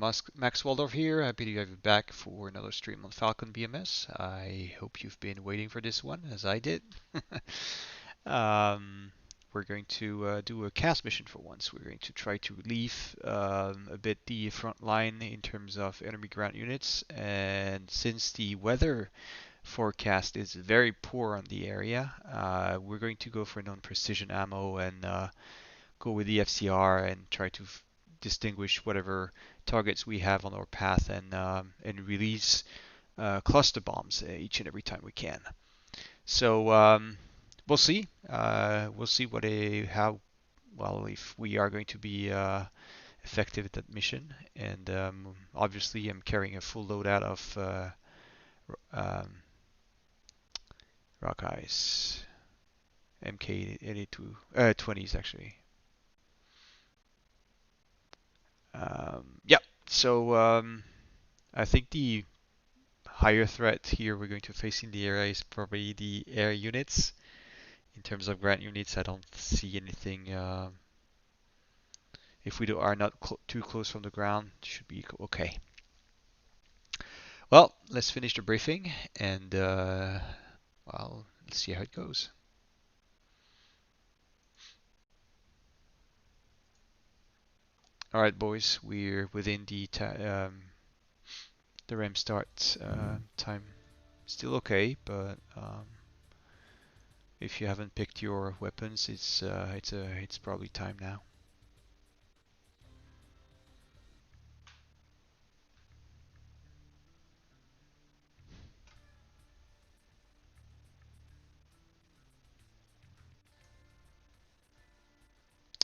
Max Waldorf here. Happy to have you back for another stream on Falcon BMS. I hope you've been waiting for this one, as I did. We're going to do a cast mission for once. We're going to try to relieve a bit the front line in terms of enemy ground units. And since the weather forecast is very poor on the area, we're going to go for non-precision ammo and go with the FCR and try to distinguish whatever targets we have on our path and release cluster bombs each and every time we can. So we'll see. We'll see if we are going to be effective at that mission. And obviously, I'm carrying a full loadout of rock eyes, MK82 20s actually. Yeah, so I think the higher threat here we're going to face in the area is probably the air units. In terms of ground units, I don't see anything. If we are not too close from the ground, it should be okay. Well, let's finish the briefing and well, let's see how it goes. All right, boys, we're within the RAM start time. Still okay, but if you haven't picked your weapons, it's probably time now.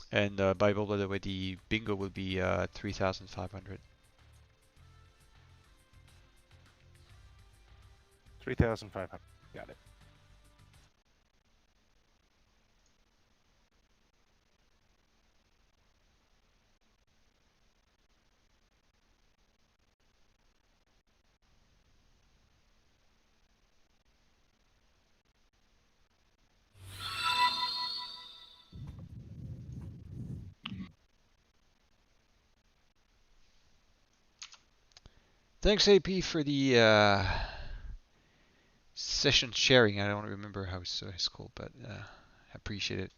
And Bible, by the way, the bingo will be 3,500. 3,500. Got it. Thanks, AP, for the session sharing. I don't remember how it's called, but I appreciate it.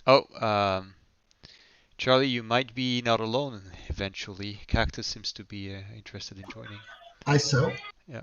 Oh, Charlie, you might be not alone eventually. Cactus seems to be interested in joining. I so. Yeah.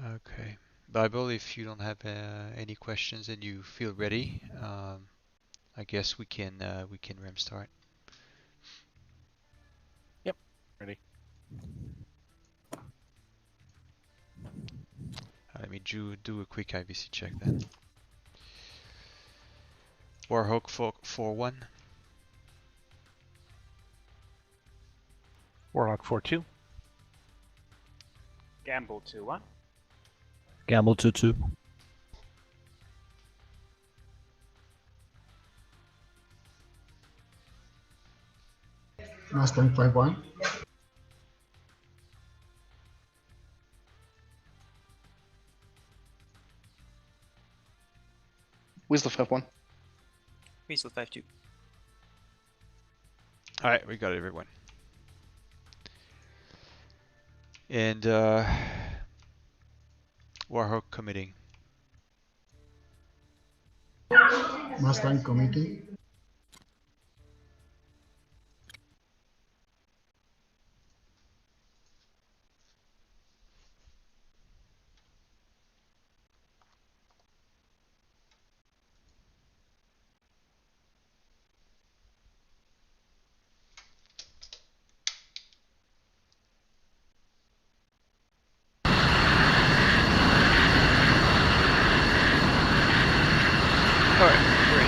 Okay. Bible, if you don't have any questions and you feel ready, I guess we can RAM start. Yep, ready. Let me do a quick IVC check then. Warhawk 4-1. Warlock 4-2. Gamble 2-1. Gamble 2-2. Mustang 5-1. Weasel 5-1. Weasel 5-2. All right, we got everyone. And Warhawk committing. Mustang committee. Alright, great.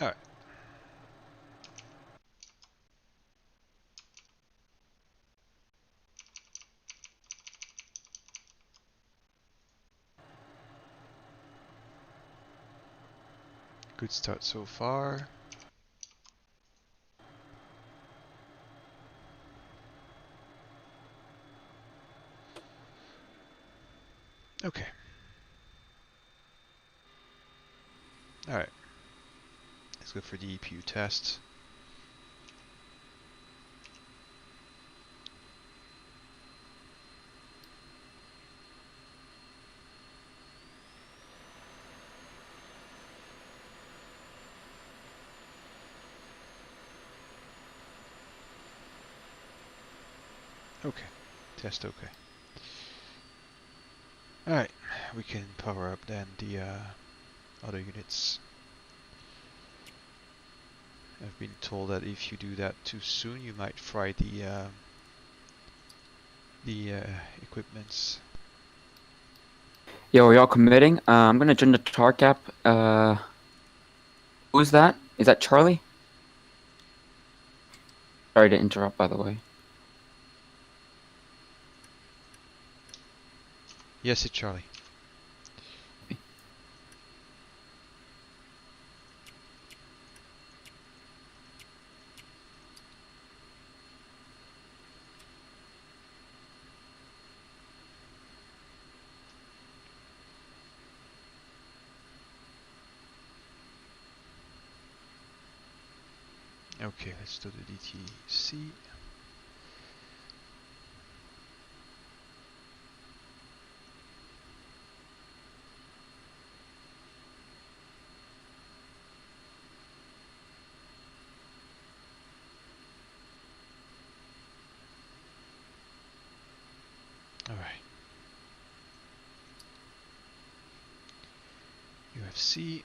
Alright. Good start so far. Okay. Alright. Let's go for the EPU test. Okay. Test okay. Alright. We can power up then the other units. I've been told that if you do that too soon, you might fry the equipments. Yo, are y'all committing? I'm gonna join the tar cap. Who's that? Is that Charlie? Sorry to interrupt, by the way. Yes, it's Charlie. Okay, let's do the DTC. Alright. UFC.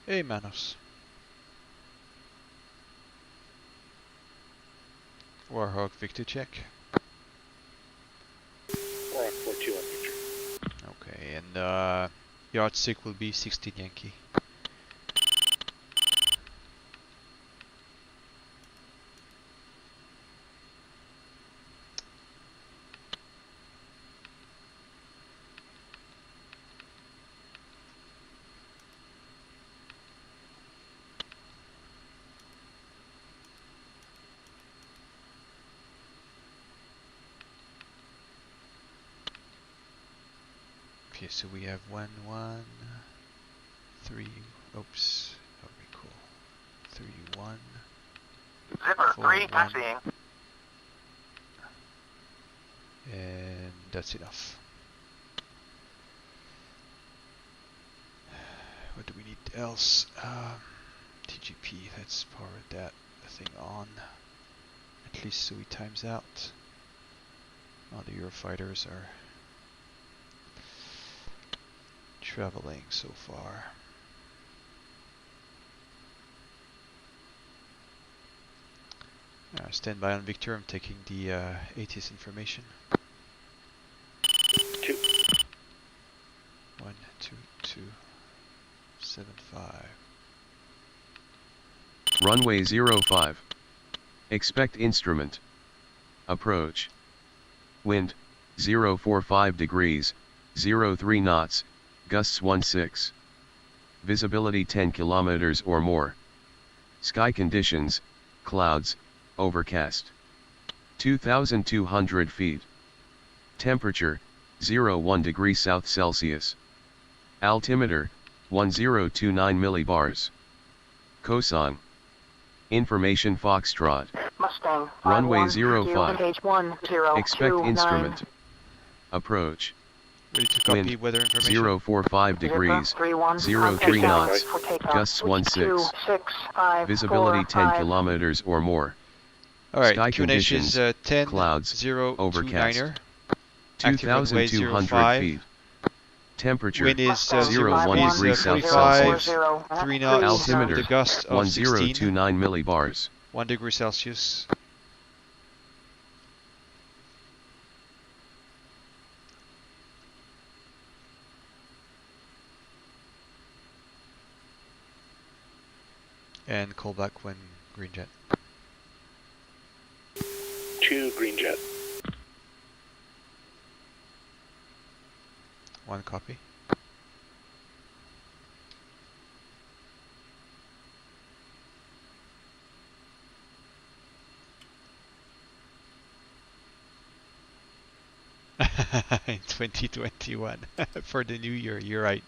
Hey Manos. Warhawk Victor check. Warhawk 4-2 on Victor. Okay, and yardstick will be 16 Yankee. Okay, so we have 1, 1, 3. Oops. Okay, cool. 31. Zipper 3 41. taxiing. And that's enough. What do we need else? TGP, let's power that thing on. At least so he times out. Oh, the Eurofighters are traveling so far. Stand by on Victor, I'm taking the ATIS information. 2. 1, 2, 2, 7, 5. Runway 05. Expect instrument. Approach. Wind, 045 degrees, 03 knots, gusts 16. Visibility 10 kilometers or more. Sky conditions, clouds, overcast. 2,200 feet. Temperature, 01 degrees South Celsius. Altimeter, 1029 millibars. Cosine. Information Foxtrot. Mustang. Runway 05. 10. Expect instrument. Approach. Ready to copy Wind, weather information. 045 degrees, 03 knots, gusts 16. Visibility 10 kilometers or more. Alright, Sky QNH conditions, is 10, clouds, 0, overcast. 29er. Active runway 2,200 05. feet. Temperature, Wind is 01 degrees South 45, Celsius. 3 knots, Altimeter, the gust of 16, 1029 millibars. 1 degree Celsius. And call back when green jet. 2 green jet. 1 copy. In 2021 for the new year, you're right.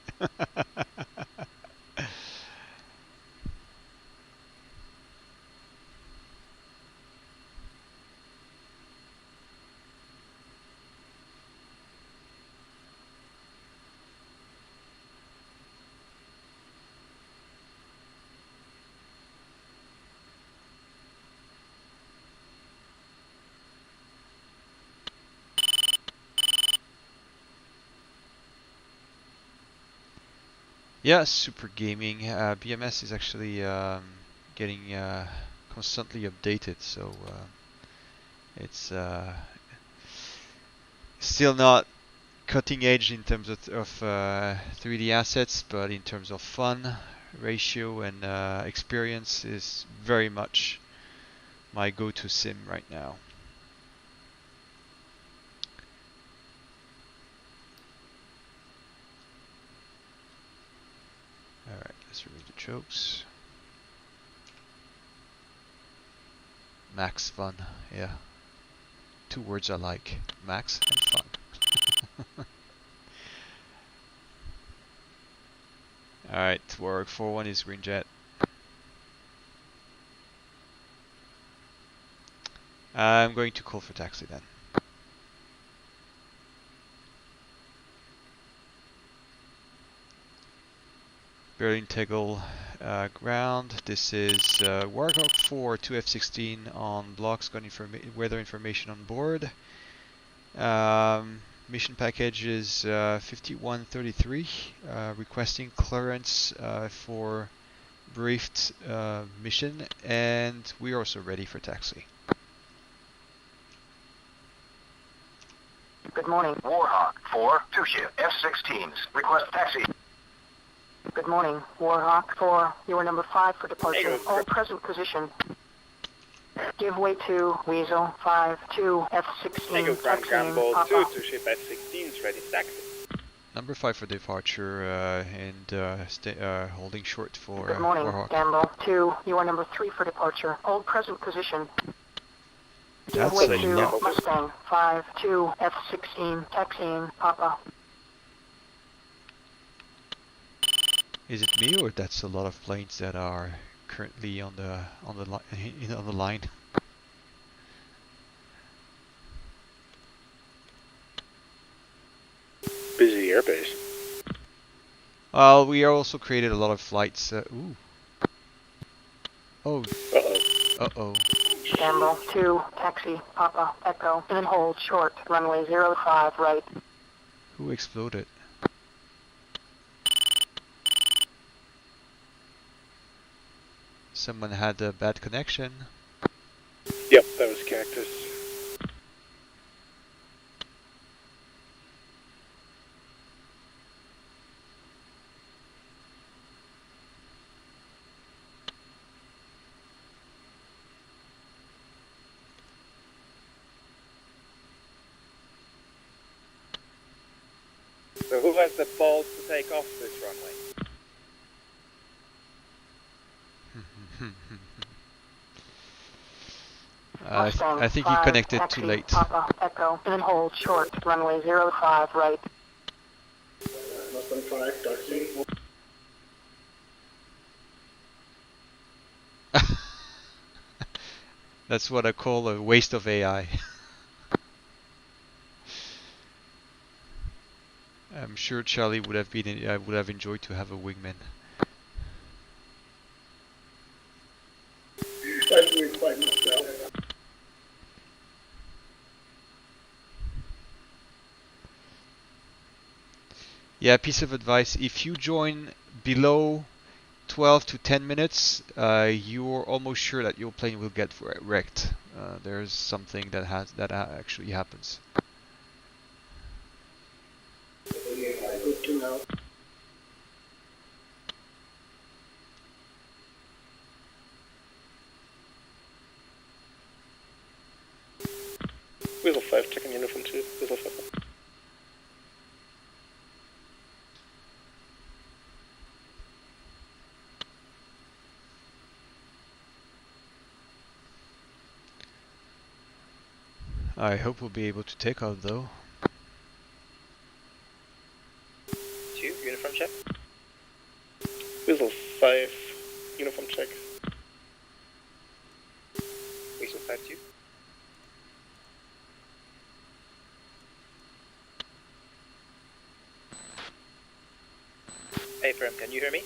Yeah, super gaming. BMS is actually getting constantly updated, so it's still not cutting edge in terms of 3D assets, but in terms of fun, ratio, and experience is very much my go-to sim right now. Alright, let's remove the chokes. Max fun, yeah. 2 words I like, max and fun. Alright, Warwick 4-1 is green jet. I'm going to call for taxi then. Berlin Tegel ground. This is Warhawk 4 to F-16 on blocks. Got weather information on board. Mission package is 5133. Requesting clearance for briefed mission, and we're also ready for taxi. Good morning. Warhawk 4, 2 ship, F-16s. Request taxi. Good morning. Warhawk 4, you are number 5 for departure. All present position. Give way to Weasel 5, 2, F-16, taxiing, Papa. 2 ship F-16s ready taxi. Number 5 for departure and holding short for Good morning. Warhawk. Gamble 2, you are number 3 for departure. All present position. Give That's way a to no. Mustang 5, 2, F-16, taxiing, Papa. Is it me or that's a lot of planes that are currently on the line. Busy airbase. Well, we also created a lot of flights. Ooh. Oh. Uh-oh. Uh-oh. Campbell 2, taxi, Papa, Echo, and then hold short, runway 05 right. Who exploded? Someone had a bad connection. Yep, that was Cactus. So who has the balls to take off this runway? Mustang I think you 5, connected taxi, too late. Papa, Echo, and then hold short, runway 05 right. Mustang 5, taxi. That's what I call a waste of AI. I'm sure Charlie would have enjoyed to have a wingman. Yeah, piece of advice: if you join below 12 to 10 minutes, you're almost sure that your plane will get wrecked. There's something that actually happens. Good to know. Whistle 5, checking uniform 2. Whistle 5. I hope we'll be able to take off though. 2, uniform check. Whistle 5, uniform check. Whistle 5, 2. Hey, Firm, can you hear me?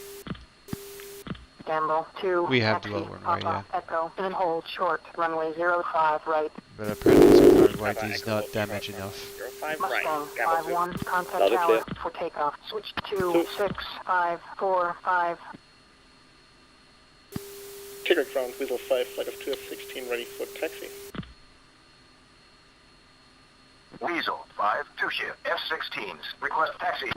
Campbell 2, We have taxi, dual runway, Papa, yeah. Echo, and then hold short, runway 05 right. But apparently this right Papa, is Echo, not hold damage short, enough. 05 right. Mustang Gamble 5-1, contact Loud and tower clear. for takeoff. Switch to 6, 5, 4, 5. 2. Trigger ground, Whistle 5, flight of 2 F-16, ready for taxi. Weasel 5, 2-ship, F-16s, request taxi.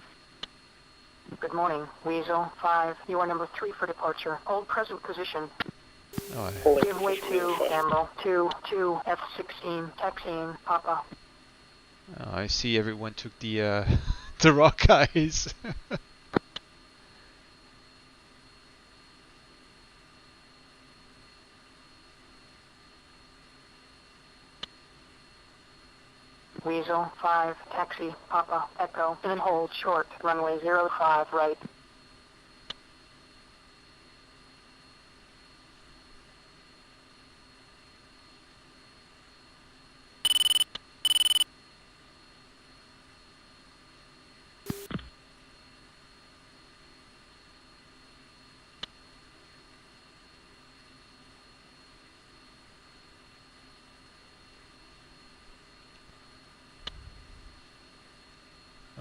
Good morning, Weasel 5, you are number 3 for departure. Hold present position. Oh, Holding Give way position, to Whistle 5. Campbell 2, F-16, taxiing, Papa. I see everyone took the the rock eyes. Weasel 5, taxi, Papa, Echo, and then hold short, runway 05 right.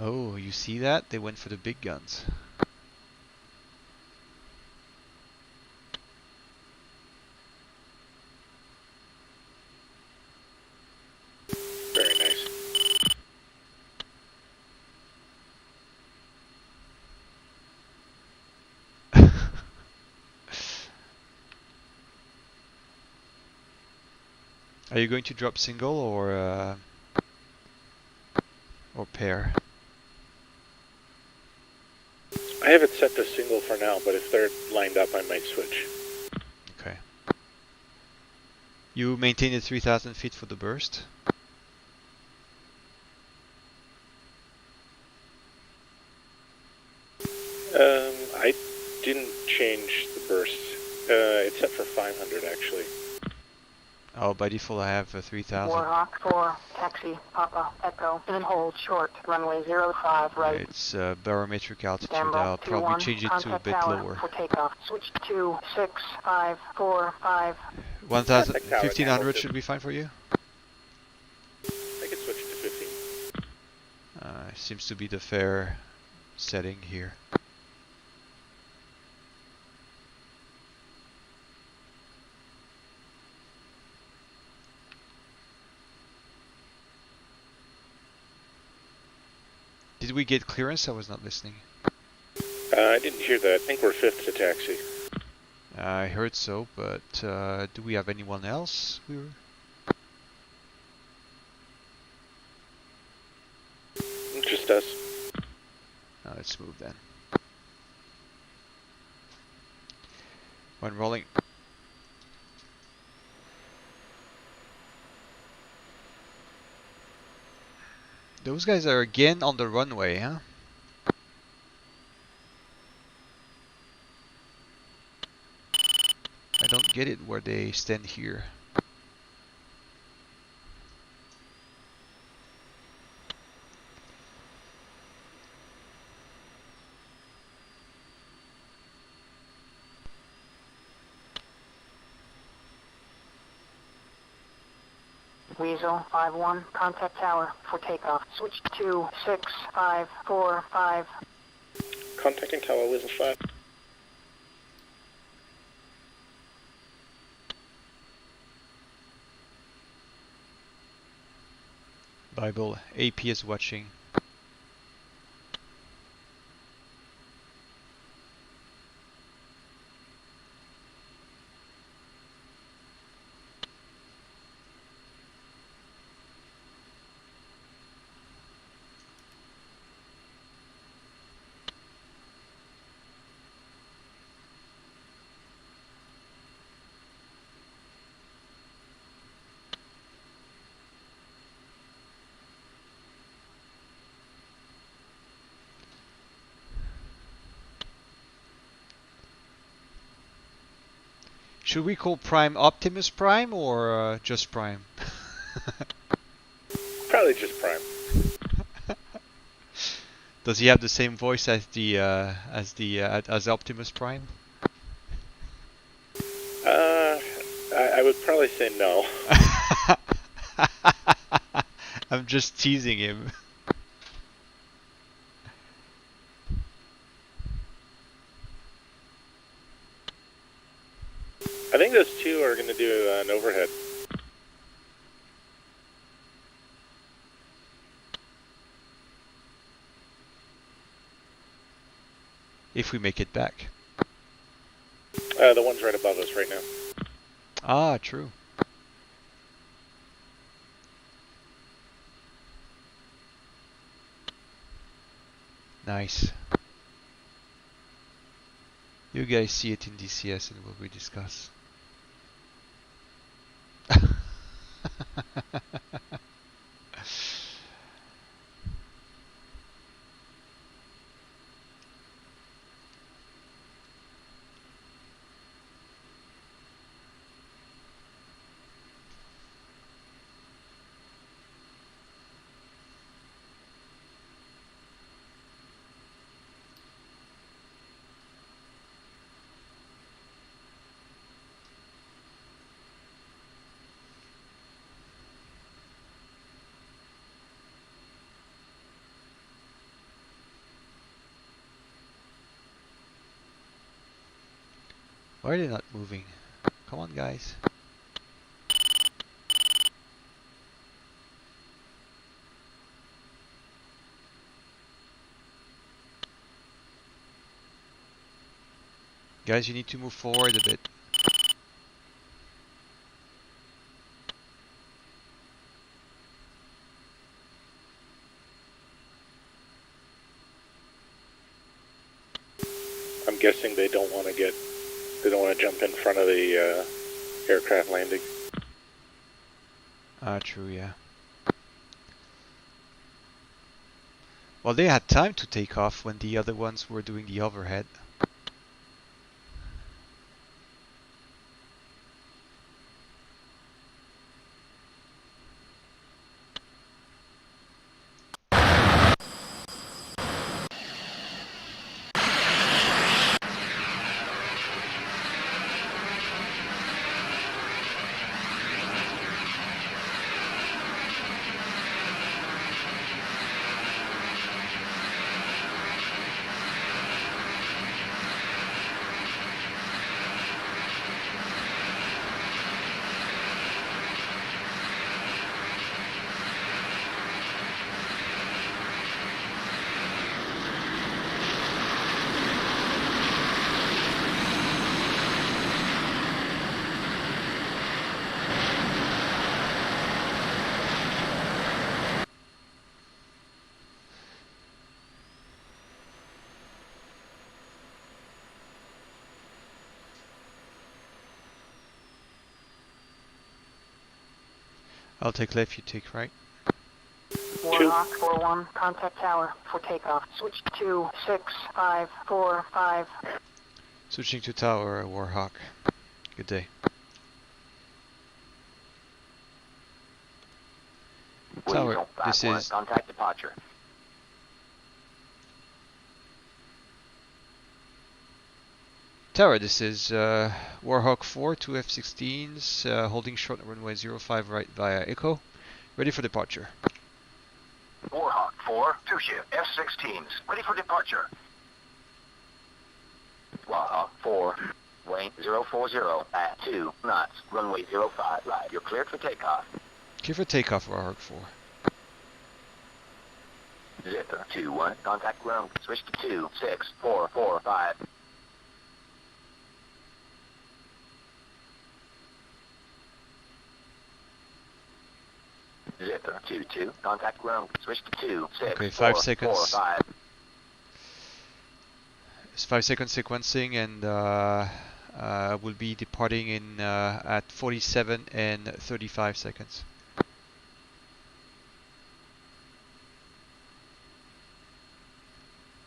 Oh, you see that? They went for the big guns. Very nice. Are you going to drop single or pair? I have it set to single for now, but if they're lined up, I might switch. Okay. You maintain at 3,000 feet for the burst. I didn't change the burst It's set for 500 actually. Oh, by default I have 3000. Warhawk 4, taxi, Papa, Echo, and then hold short, runway 05 right. It's barometric altitude. Gamble, I'll probably 2-1, change it to a contact bit tower lower. for takeoff. Switch to 6545. 1000, Contact tower, 1500 Gamble should be fine for you? I can switch to 15. Seems to be the fair setting here. Did we get clearance? I was not listening. I didn't hear that. I think we're 5th to taxi. I heard so, but do we have anyone else? Just us. Let's move then. When rolling. Those guys are again on the runway, huh? I don't get it where they stand here. Weasel 5-1, contact tower for takeoff. Switch to 6545. Contacting tower, Weasel 5. Bible, AP is watching. Should we call Prime Optimus Prime or just Prime? Probably just Prime. Does he have the same voice as as Optimus Prime? I would probably say no. I'm just teasing him. I think those two are going to do an overhead. If we make it back. The one's right above us right now. Ah, true. Nice. You guys see it in DCS and we'll rediscuss. Why are they not moving? Come on, guys. Guys, you need to move forward a bit. I'm guessing they don't want to jump in front of the aircraft landing. Ah, true, yeah. Well, they had time to take off when the other ones were doing the overhead. I'll take left, you take right. Warhawk 4-1, contact tower for takeoff. Switch to 6545. Switching to tower, Warhawk. Good day. Tower, this is contact departure. Tower, this is Warhawk 4, 2 F-16s, holding short on runway 05 right via Echo. Ready for departure. Warhawk 4, 2 ship F-16s, ready for departure. Warhawk 4, weight 040 at 2 knots, runway 05 right. You're cleared for takeoff. Clear for takeoff, Warhawk 4. Zipper 2-1, contact ground. Switch to 26445. Zipper 2-2, contact ground. Switch to 26445. Okay, 5 seconds. It's 5 second sequencing, and will be departing in at 47 and 35 seconds.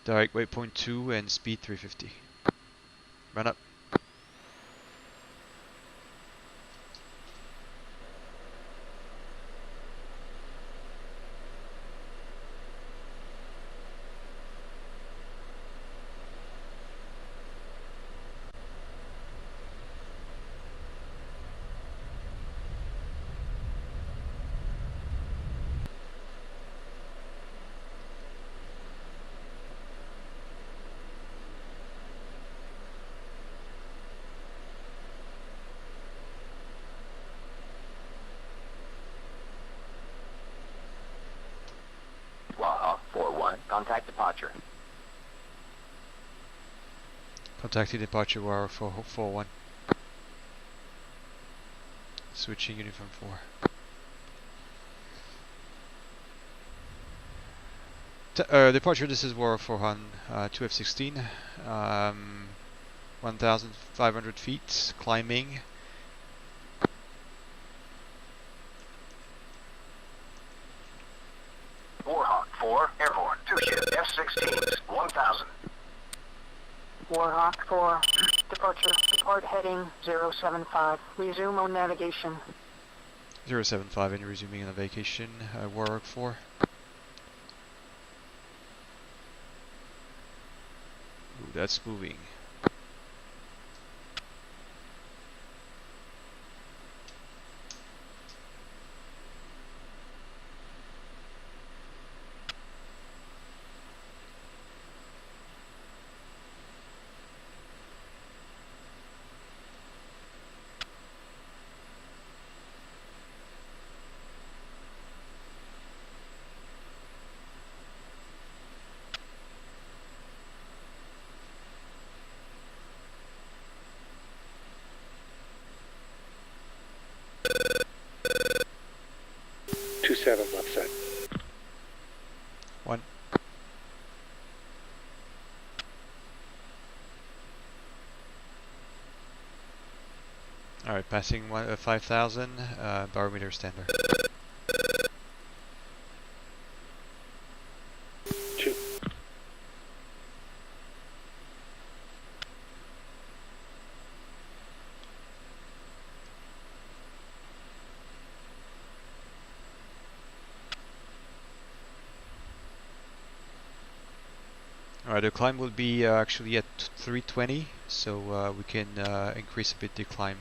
Direct waypoint 2 and speed 350. Run up. Warhawk 4-1, contact departure. Contacting departure Warhawk 4-1. Switching uniform 4. Departure, this is Warhawk 4-1, 2 F-16. 1,500 feet, climbing. Warhawk 4, airborne, 2 ship F-16s, 1,000. Warhawk 4, departure, depart heading 075, resume on navigation. 075 and resuming on a vacation, Warhawk 4. Ooh, that's moving. Left side. 1. Alright, passing 5,000, barometer standard. 2. Alright, the climb will be actually at 320, so we can increase a bit the climb.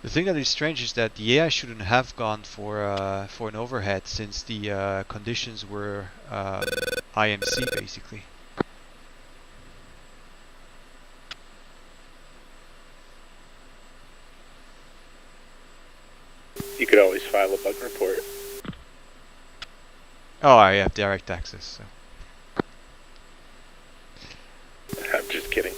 The thing that is strange is that the AI shouldn't have gone for an overhead, since the conditions were IMC basically. You could always file a bug report. Oh, I have direct access. So. I'm just kidding.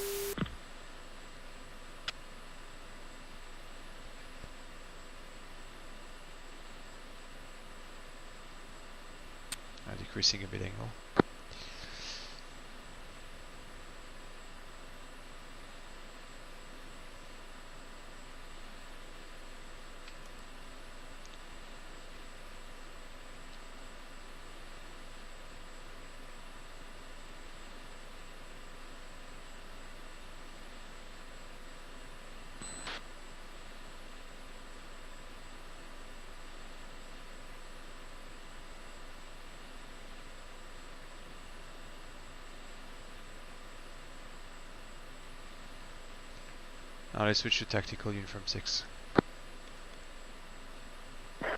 decreasing a bit angle. Now let's switch to tactical uniform 6.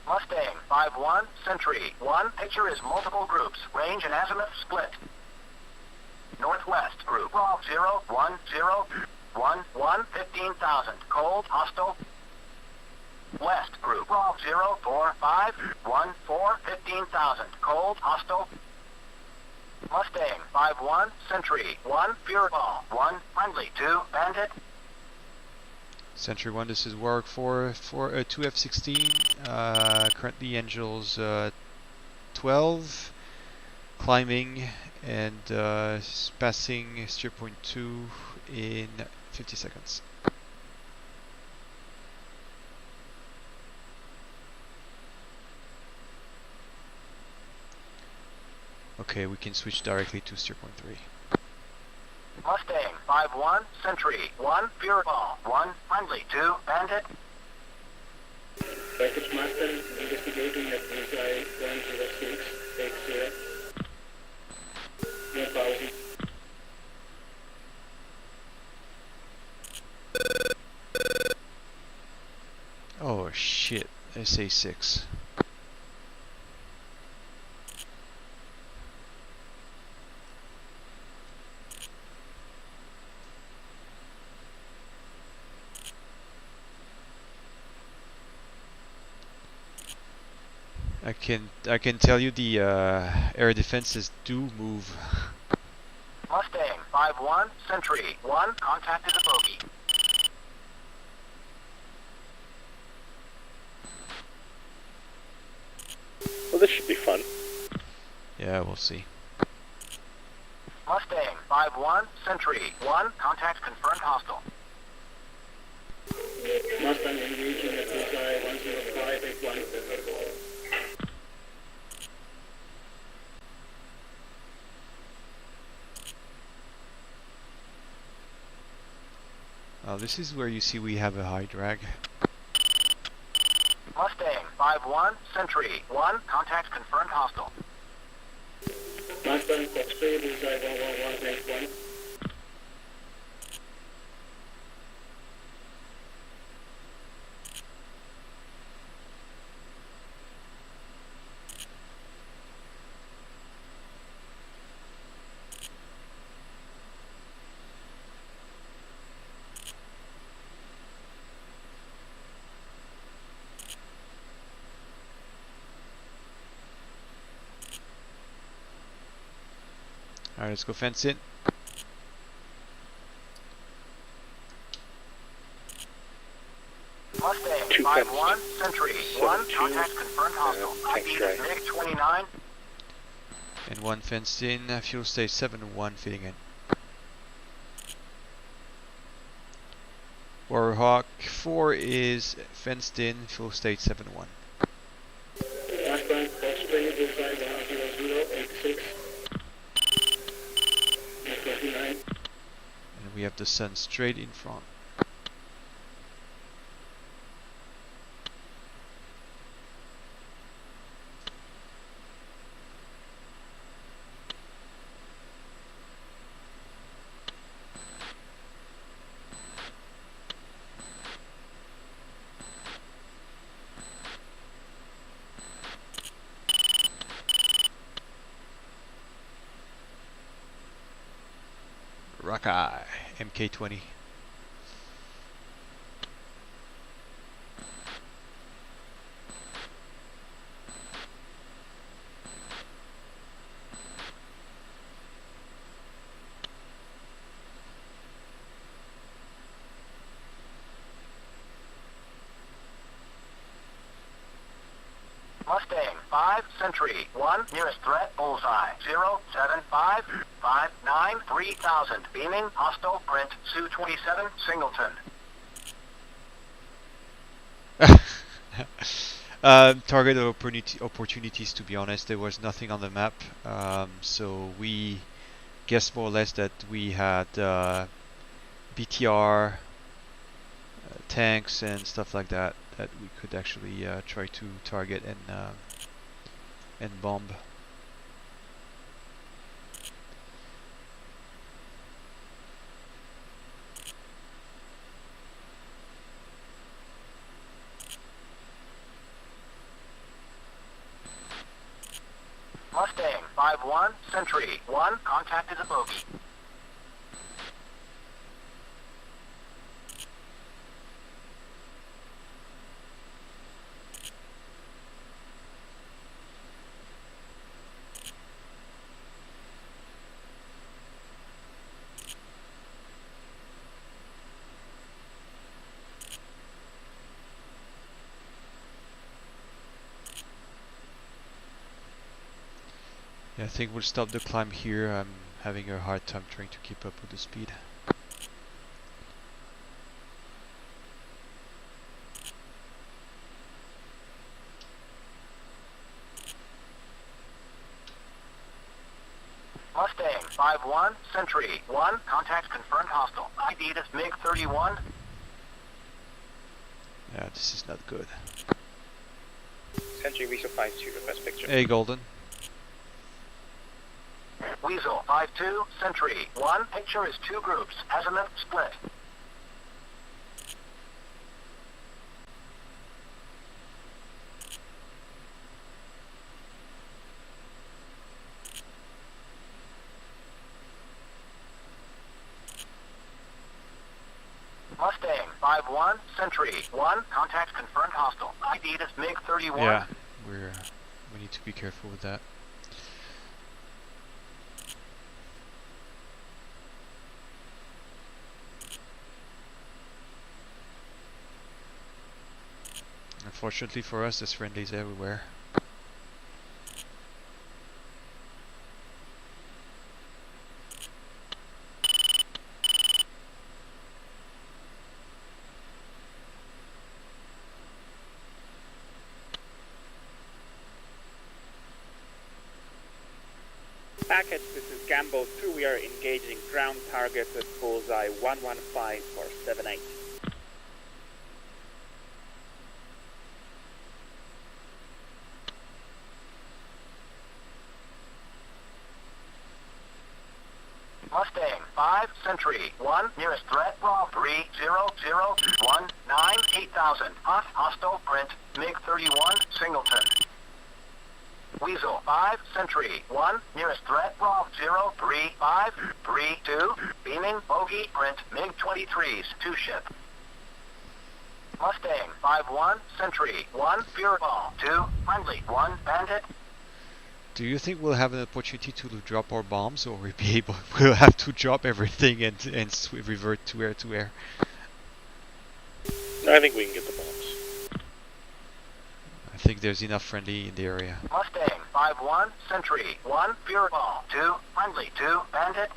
Mustang 5-1, Sentry 1. Picture is multiple groups. Range and azimuth split. Northwest group 0, 1, 0, 1, 1, 15,000. Cold, hostile. West group 0, 4, 5, 1, 4, 15,000. Cold, hostile. Mustang 5-1, Sentry 1, Furball 1, friendly 2, Bandit. Sentry 1, this is Warwick 4, 2 F-16, currently Angels 12, climbing and passing steer point 2 in 50 seconds. Okay, we can switch directly to steer point 3. Mustang 5-1, Sentry 1, Furball 1, friendly 2, Bandit. Package Master investigating at bullseye 106, takes 1000. Oh shit, SA6. I can tell you the air defenses do move. Mustang 5-1, Sentry 1, contact is a bogey. Well, this should be fun. Yeah, we'll see. Mustang 5-1, Sentry 1, contact confirmed hostile. Mustang engaging at bullseye 105, 81. This is where you see we have a high drag. Mustang 5-1, Sentry 1, contact confirmed hostile. Mustang Foxtrot, bullseye 11181. Alright, let's go fence it. Mustang Two 5-1, Sentry 1, 7-2, contact confirmed hostile. tank ID is drive. MiG-29. And one fenced in, fuel stage 7-1 fitting in. Warhawk 4 is fenced in, fuel stage 7-1. Mustang Foxtrot, bullseye 10086. 29. And we have the sun straight in front. Rockeye, MK20. Mustang 5, Sentry 1, nearest threat, bullseye 07559 3000, beaming, hostile, print, Sioux 27, Singleton. Target opportunities, to be honest, there was nothing on the map, so we guessed more or less that we had BTR, tanks and stuff like that we could actually try to target and bomb. Mustang 5-1, Sentry 1, contacted a bogey. Yeah, I think we'll stop the climb here. I'm having a hard time trying to keep up with the speed. Mustang 5-1, Sentry 1, contact confirmed hostile. ID is MiG-31. Yeah, this is not good. Sentry Weasel 5-2, request picture. Hey, Golden. Weasel 5-2, Sentry 1, picture is 2 groups, azimuth split. Mustang 5-1, Sentry 1, contact confirmed hostile. ID is MiG-31. Yeah, we need to be careful with that. Unfortunately for us, there's friendlies everywhere. Package, this is Gambo 2. We are engaging ground target at bullseye 115 for 78. Mustang 5, Sentry 1, nearest threat, Raw 30019 8000. Hostile, print, MiG-31, Singleton. Weasel 5, Sentry 1, nearest threat, Raw 03532, beaming, bogey, print, MiG-23s, 2 ship. Mustang 5-1, Sentry 1, Fureball 2, friendly 1, bandit. Do you think we'll have an opportunity to drop our bombs, or we'll have to drop everything and revert to air to air? I think we can get the bombs. I think there's enough friendly in the area. Mustang 5-1, Sentry 1, Fureball 2, friendly 2, bandit.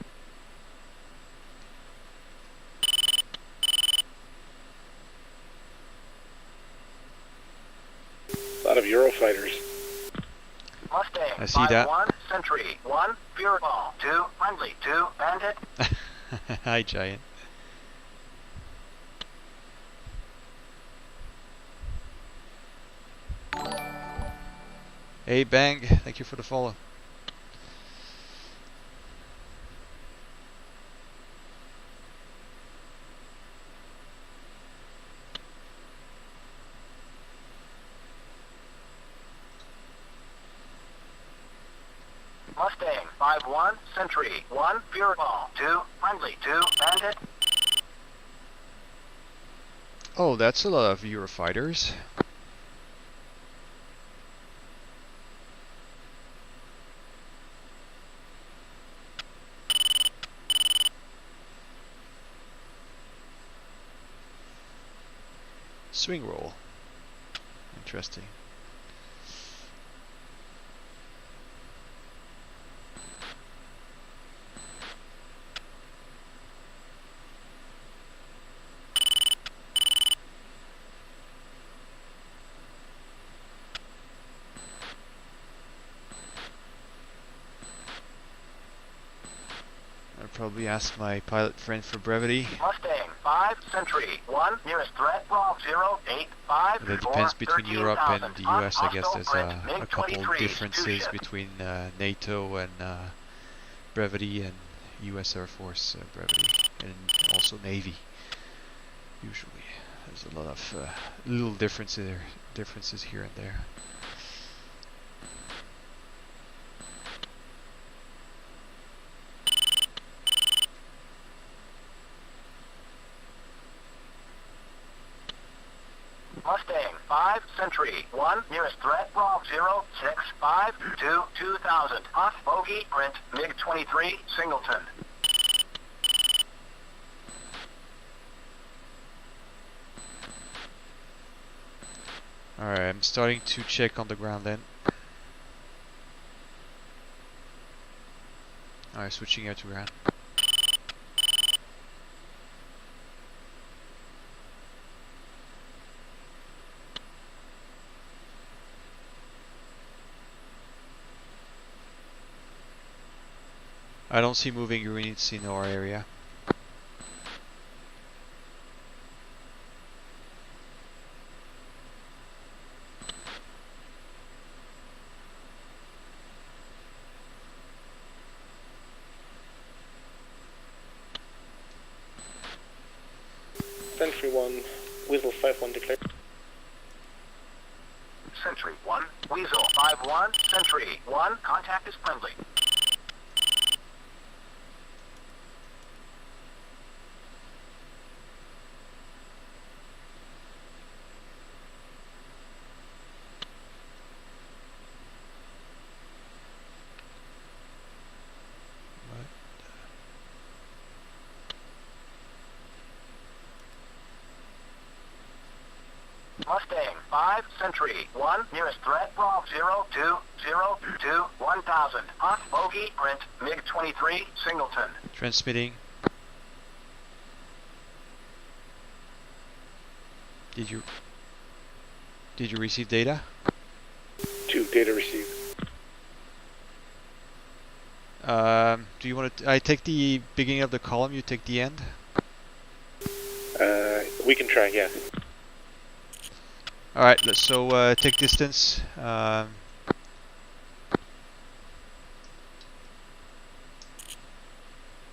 A lot of Eurofighters. Mustang I see that. 5-1, Sentry 1, Fureball 2, friendly 2, bandit. Hi, Giant. Hey, Bang. Thank you for the follow. Mustang 5-1, Sentry 1, Fureball 2, friendly 2, bandit. Oh, that's a lot of Eurofighters. Swing roll. Interesting. probably ask my pilot friend for brevity. Mustang 5, Sentry 1, nearest threat, Bravo 085. That depends between Europe and the US. I guess there's a couple differences between NATO and brevity and US Air Force brevity, and also Navy. Usually, there's a lot of little differences here and there. Mustang 5, Sentry 1, nearest threat, Bravo 065 2000. Hot bogey, print, MiG-23, Singleton. Alright, I'm starting to check on the ground then. Alright, switching air to ground. I don't see moving units in our area. Sentry 1, Weasel 5-1 declared. Sentry 1, Weasel 5-1, Sentry 1, contact is friendly. Mustang 5, Sentry 1, nearest threat, Bravo 0202 1000. Hot bogey, print, MiG-23, Singleton. Transmitting. Did you receive data? 2, data received. Do you want to? I take the beginning of the column. You take the end. We can try, yeah. All right. So take distance.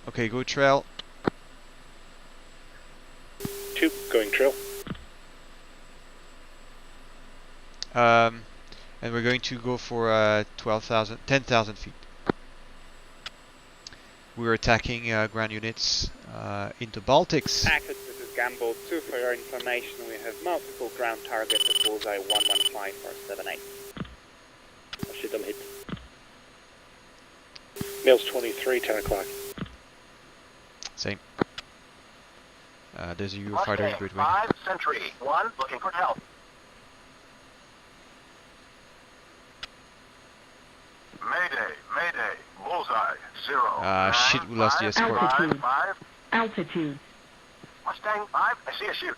Okay, go trail. 2, going trail. And we're going to go for 10,000 feet. We're attacking ground units in the Baltics. Access, this is Gamble 2. For your information, we have multiple ground targets at bullseye 115 for 78. Oh shit, I'm hit. Mills 23, 10 o'clock. Same. There's a Eurofighter in grid wing. 5, Sentry 1, looking for help. Mayday, Mayday, bullseye 0. Shit, we lost the escort. Altitude. 5. Altitude. Mustang 5, I see a shoot.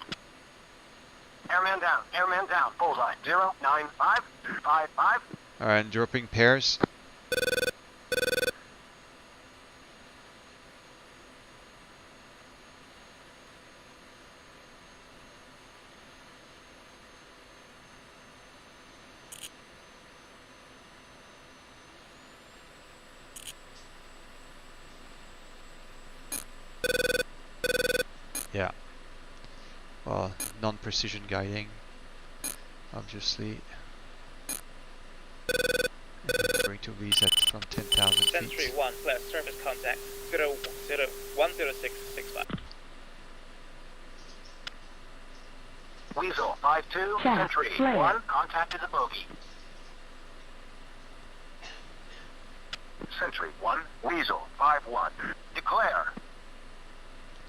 Airman down, bullseye 095 55. Alright, dropping pairs. Yeah. Well, non-precision guiding, obviously. And we're going to reset from 10,000 feet. Sentry 1, clear surface contact 10665. Weasel 5-2, Check, Sentry flare. 1, contact is a bogey. Sentry 1, Weasel 5-1, declare.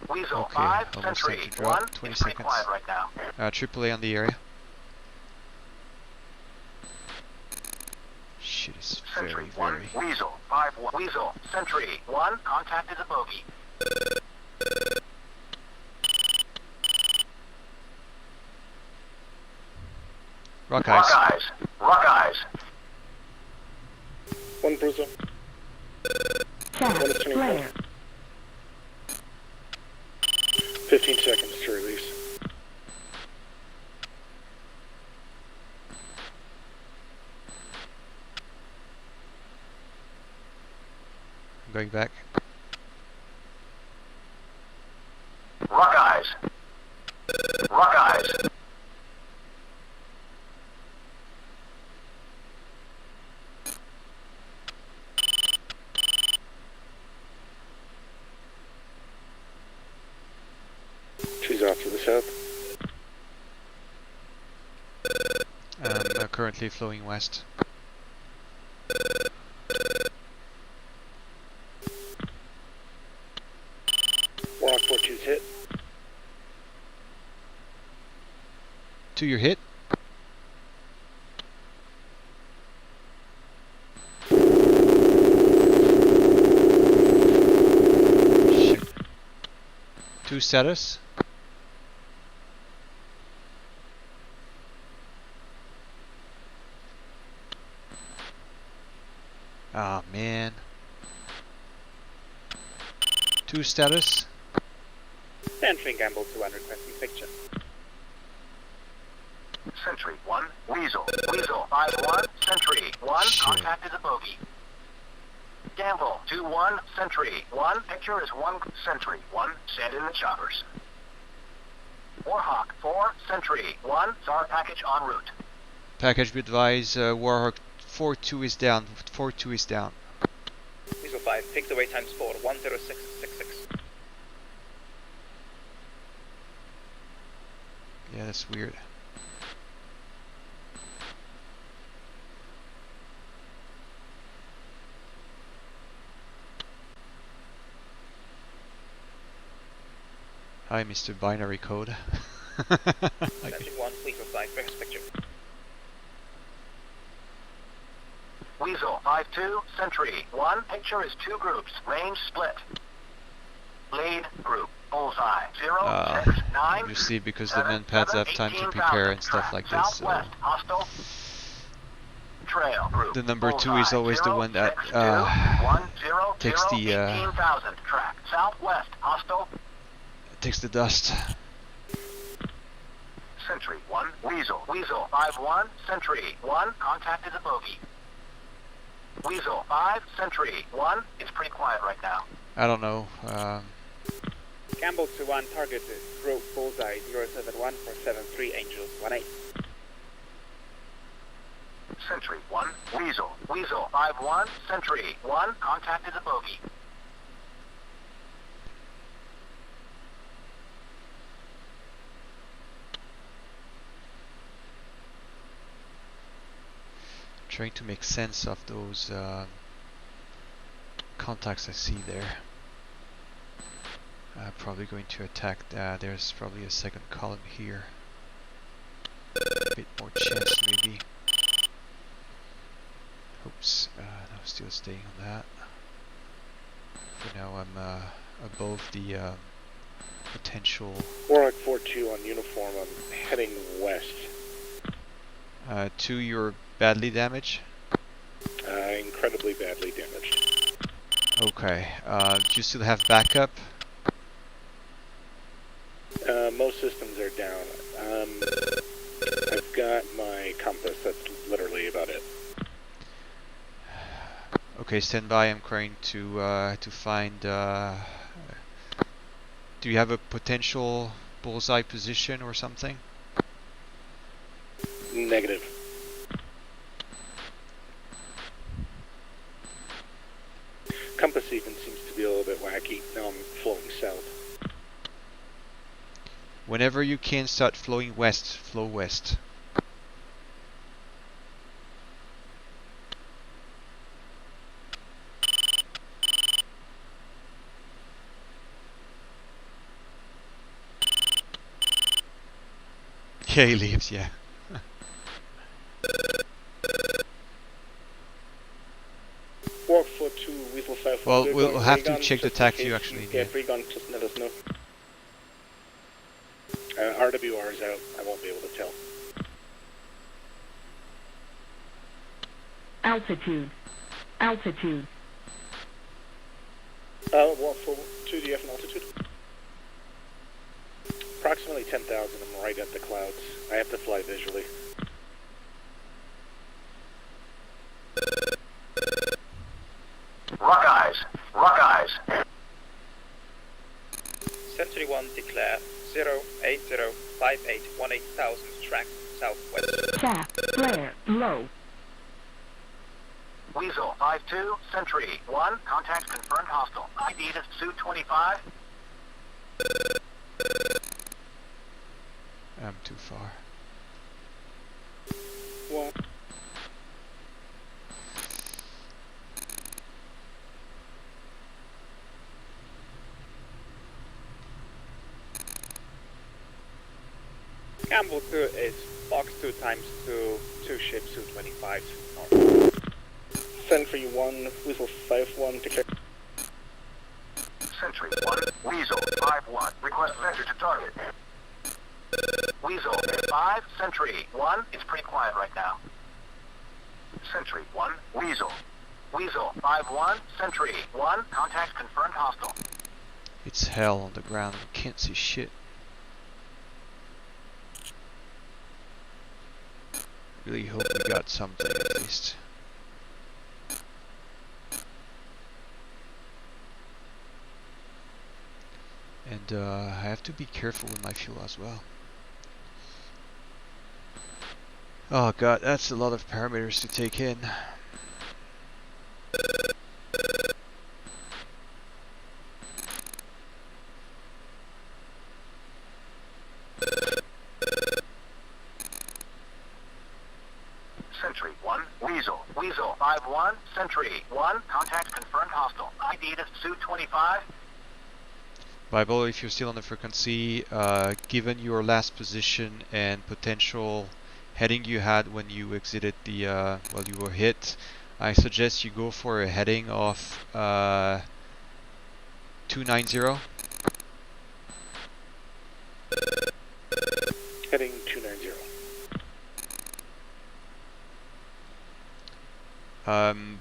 Weasel Okay, 5, almost Sentry time to drop. 1, 20 it's pretty seconds. quiet right now. AAA on the area. Shit is Sentry very, 1, very... Weasel 5-1, Weasel, Sentry 1, contact is a bogey. Rock eyes. Rock eyes. 1 bruiser. Check. Flare. 15 seconds to release. I'm going back. Rock eyes. Rock eyes. Trees off to the south. Currently flowing west. Warhawk 4-2's hit. To your hit. Shit. 2 status. Ah, man. 2 status. Entering Gamble 2-1 requesting picture. Sentry 1. Weasel. Weasel 5-1. Sentry 1. Shit. Contacted the bogey. Gamble 2-1. Sentry 1. Picture is 1. Sentry 1. Send in the choppers. Warhawk 4. Sentry 1. SAR package en route. Package advise Warhawk 4-2 is down. 4-2 is down. Weasel 5, pick the way times 4, 10666. Yeah, that's weird. Hi, Mr. Binary Code. Sentry 1, Weasel 5, request picture. Weasel 5-2. Sentry 1. Picture is 2 groups. Range split. Lead group. Bullseye 0, 6, 9. Obviously, because the 7, manpads have time to 18,000. prepare and stuff like this. So Southwest. Hostile. Trail group. the number 2 is always the one that takes the 18,000. Track. Southwest. Hostile. takes the dust. Sentry 1. Weasel. Weasel 5-1. Sentry 1. Contacted the bogey. Weasel 5. Sentry 1. It's pretty quiet right now. I don't know. Gamble 2-1, target is Group Bullseye 071 for 73 Angels 18. Sentry 1. Weasel. Weasel 5-1. Sentry 1. Contacted the bogey. Trying to make sense of those contacts I see there. Probably going to attack that. There's probably a second column here. A bit more chance maybe. Oops, no, still staying on that. For now I'm above the potential. Warhawk 4-2 on uniform, I'm heading west. To your badly damaged? Incredibly badly damaged. Okay, do you still have backup? Most systems are down. I've got my compass, that's literally about it. Okay, stand by. I'm trying to find. Do you have a potential bullseye position or something? Negative. Compass even seems to be a little bit wacky. Now I'm flowing south. Whenever you can start flowing west, flow west. Yeah, he leaves, yeah. Warhawk 4-2, Weasel 5. Well, we'll have to check the taxi you actually Yeah, need. pre-gun, just let us know. RWR is out. I won't be able to tell. Altitude. Altitude. Warhawk 4-2, do you have an altitude? Approximately 10,000. I'm right at the clouds. I have to fly visually. Rock eyes. Rock eyes. Century 1 declare 0805818,000 track southwest. Shaft flare low. Weasel 5-2, Sentry 1, contact confirmed hostile. ID is Suit 25. I'm too far. Well, Campbell 2 is Fox 2 times 2, 2 ships, Su-25s north. Sentry 1, Weasel 5-1, declare. Sentry 1, Weasel 5-1, request vector to target. Weasel 5, Sentry 1, it's pretty quiet right now. Sentry 1, Weasel. Weasel 5-1, Sentry 1, contact confirmed hostile. It's hell on the ground. I can't see shit. Really hope we got something at least. And I have to be careful with my fuel as well. Oh god, that's a lot of parameters to take in. Sentry 1, Weasel. Weasel 5-1, Sentry 1, contact confirmed hostile. ID is Suit 25. Bible, if you're still on the frequency, given your last position and potential heading you had when you exited the, well, you were hit, I suggest you go for a heading of 290. Heading 290.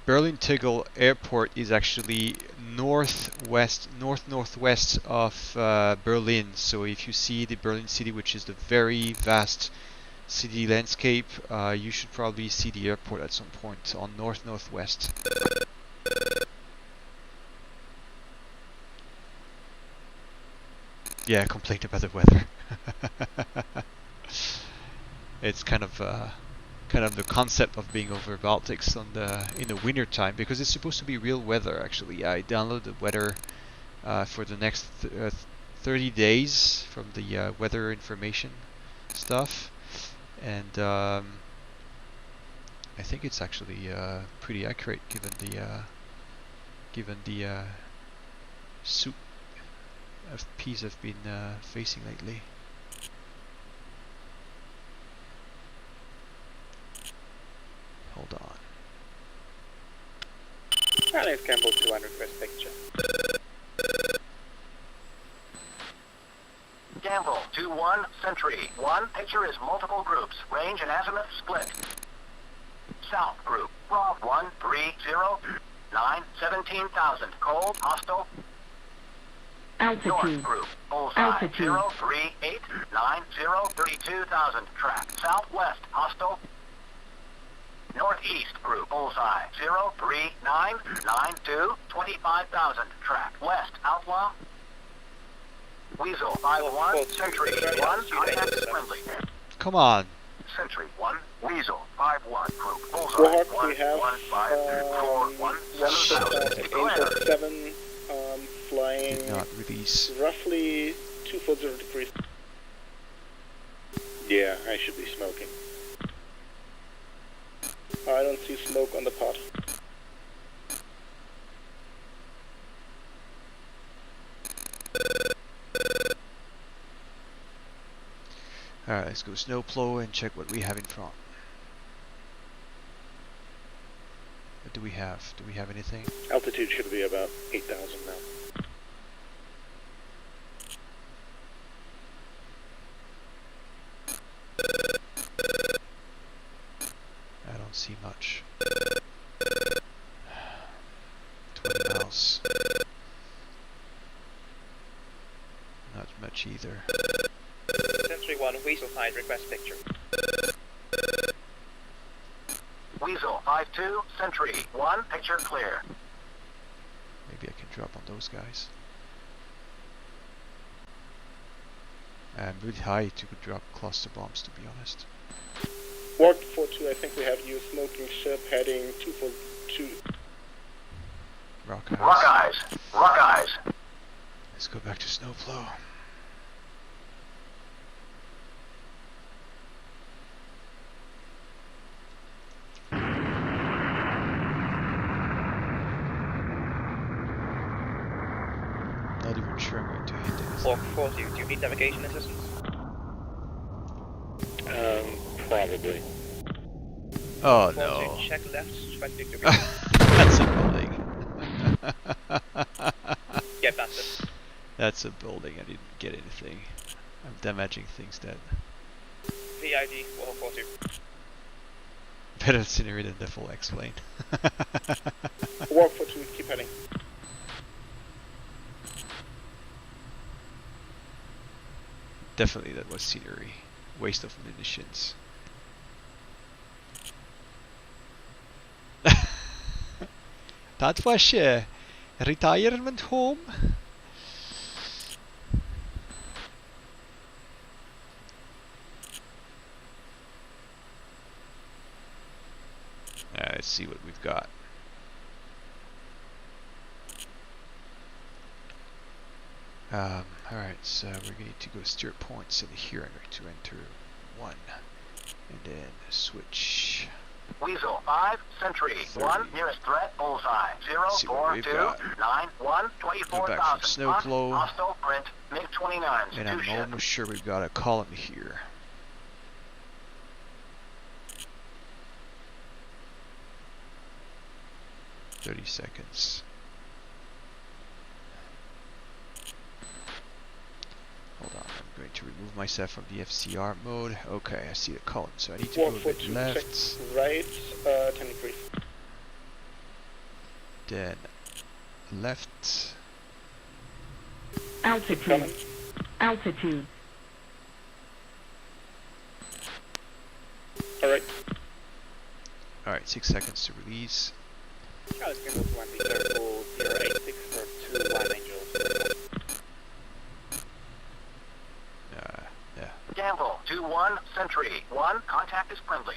Berlin-Tegel Airport is actually northwest of Berlin. So if you see the Berlin city, which is the very vast city landscape, you should probably see the airport at some point on northwest. Yeah, complain about the weather. It's kind of the concept of being over Baltics on in the winter time, because it's supposed to be real weather. Actually, I downloaded the weather for the next 30 days from the weather information stuff, and I think it's actually pretty accurate given the soup of peas I've been facing lately. Hold on. Alice Campbell 2 on request picture. Gamble 2-1, Sentry 1, picture is multiple groups, range and azimuth split. South group, raw 130, 17,000, cold, hostile. North Altitude. group, bullseye, Altitude. 038, 32,000, track, southwest, hostile. Northeast group, bullseye, 03992, 25,000, track, west, outlaw. Weasel 5-1, Sentry 1, contact is friendly. Come on. Sentry 1, Weasel 5-1, group, bullseye, Warhawk, 1, we have 1, 5, 4, 1, 7,000, Angel 7 flying Did not release. roughly 240 degrees. Yeah, I should be smoking. I don't see smoke on the pod. Alright, let's go snowplow and check what we have in front. What do we have? Do we have anything? Altitude should be about 8,000 now. I don't see much. 20 miles. Not much either. 431, Weasel 5, request picture. Weasel 5-2, Sentry 1, picture clear. Maybe I can drop on those guys. I'm really high to drop cluster bombs, to be honest. Walk 4-2, I think we have you smoking ship heading 242. Rock Rock eyes. eyes. Rock eyes. Let's go back to snowflow. Not even sure I'm going to hit this. Walk 40, do you need navigation assistance? Probably. Oh 40, no. check left 20 degrees. That's a building. Yeah, that's it. That's a building. I didn't get anything. I'm damaging things that VID, Walk 40. better incinerate than the full X-plane. Walk 4-2, keep heading. Definitely that was scenery. Waste of munitions. That was retirement home. Let's see what we've got. Alright, so we're going to go steer points, and here I'm going to enter 1 and then switch. Weasel 5, Sentry 1, nearest threat, bullseye. See what we've got. 04291, Go back from 24,000. Snowflow. Hostile print, MiG-29s, And 2 I'm ship. almost sure we've got a column here. "30 seconds. Hold on, I'm going to remove myself from the FCR mode. Okay, I see the column, so I need to Walk go a bit 4-2, left, check right, 10 degrees. then left. Altitude. Altitude. Alright. Alright, 6 seconds to release. Charles Gamble 1, be careful, 086 for 2-1 Angels. Yeah. Gamble 2-1, Sentry 1, contact is friendly.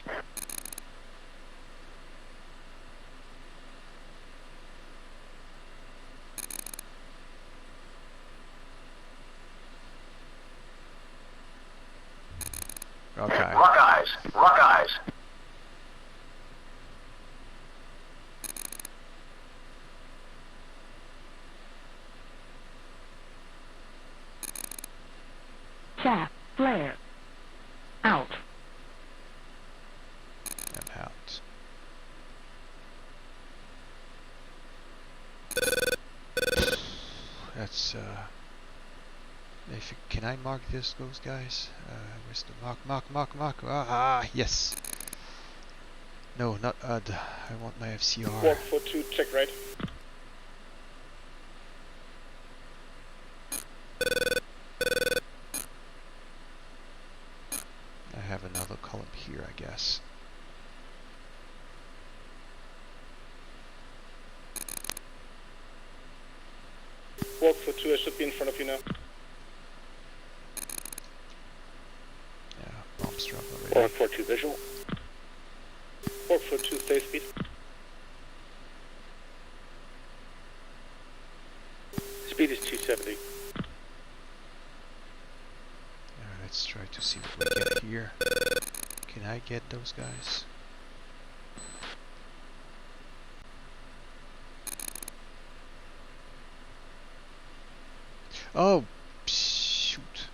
Okay. Rock eyes. Rock eyes. Chaff. Flare. Out. I'm out. That's can I mark those guys? Where's the mark? Ah, yes. No, not UD. I want my FCR. Walk 4-2, check right. I have another column here, I guess. Walk 4-2, I should be in front of you now. Yeah, bombs drop already. Walk 4-2, visual. Walk 4-2, stay speed. Speed is 270. Let's try to see what we get here. Can I get those guys? Oh, shoot.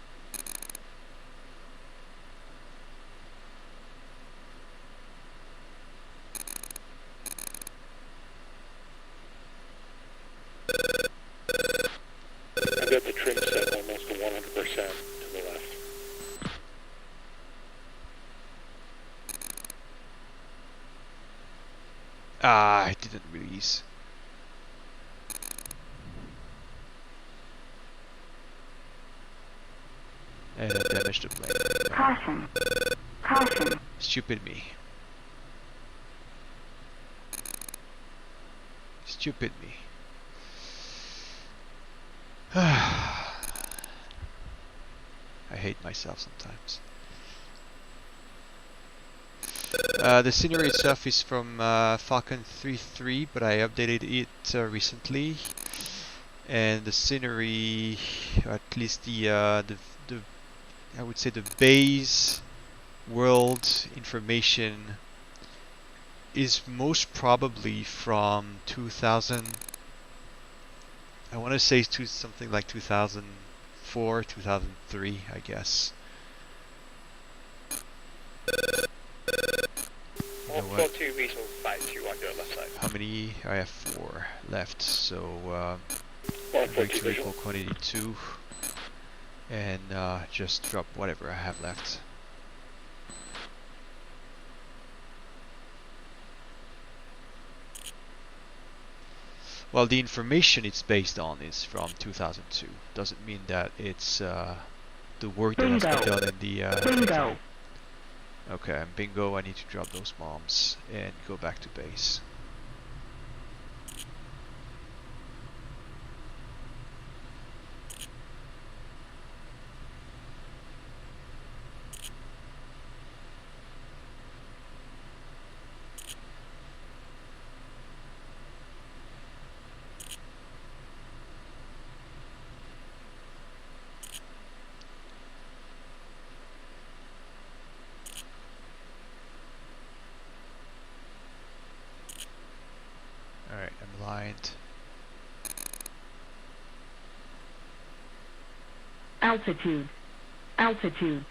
I've got the trim set almost to 100% to the left. Ah, I didn't release. And I damaged the plane. Caution. Caution. Stupid me. Stupid me. I hate myself sometimes. The scenery itself is from Falcon 3.3, but I updated it recently. And the scenery, at least the I would say the base world information is most probably from 2000. I want to say to something like 2004, 2003, I guess. You know what? 42 Visual 521 your left side. How many? I have 4 left, so I'm going 142 to visual. recall quantity 2 and just drop whatever I have left. Well, the information it's based on is from 2002. Doesn't mean that it's the work that has been Bingo. done in the Bingo. Okay, bingo, I need to drop those bombs and go back to base. Alright, I'm aligned. Altitude. Altitude.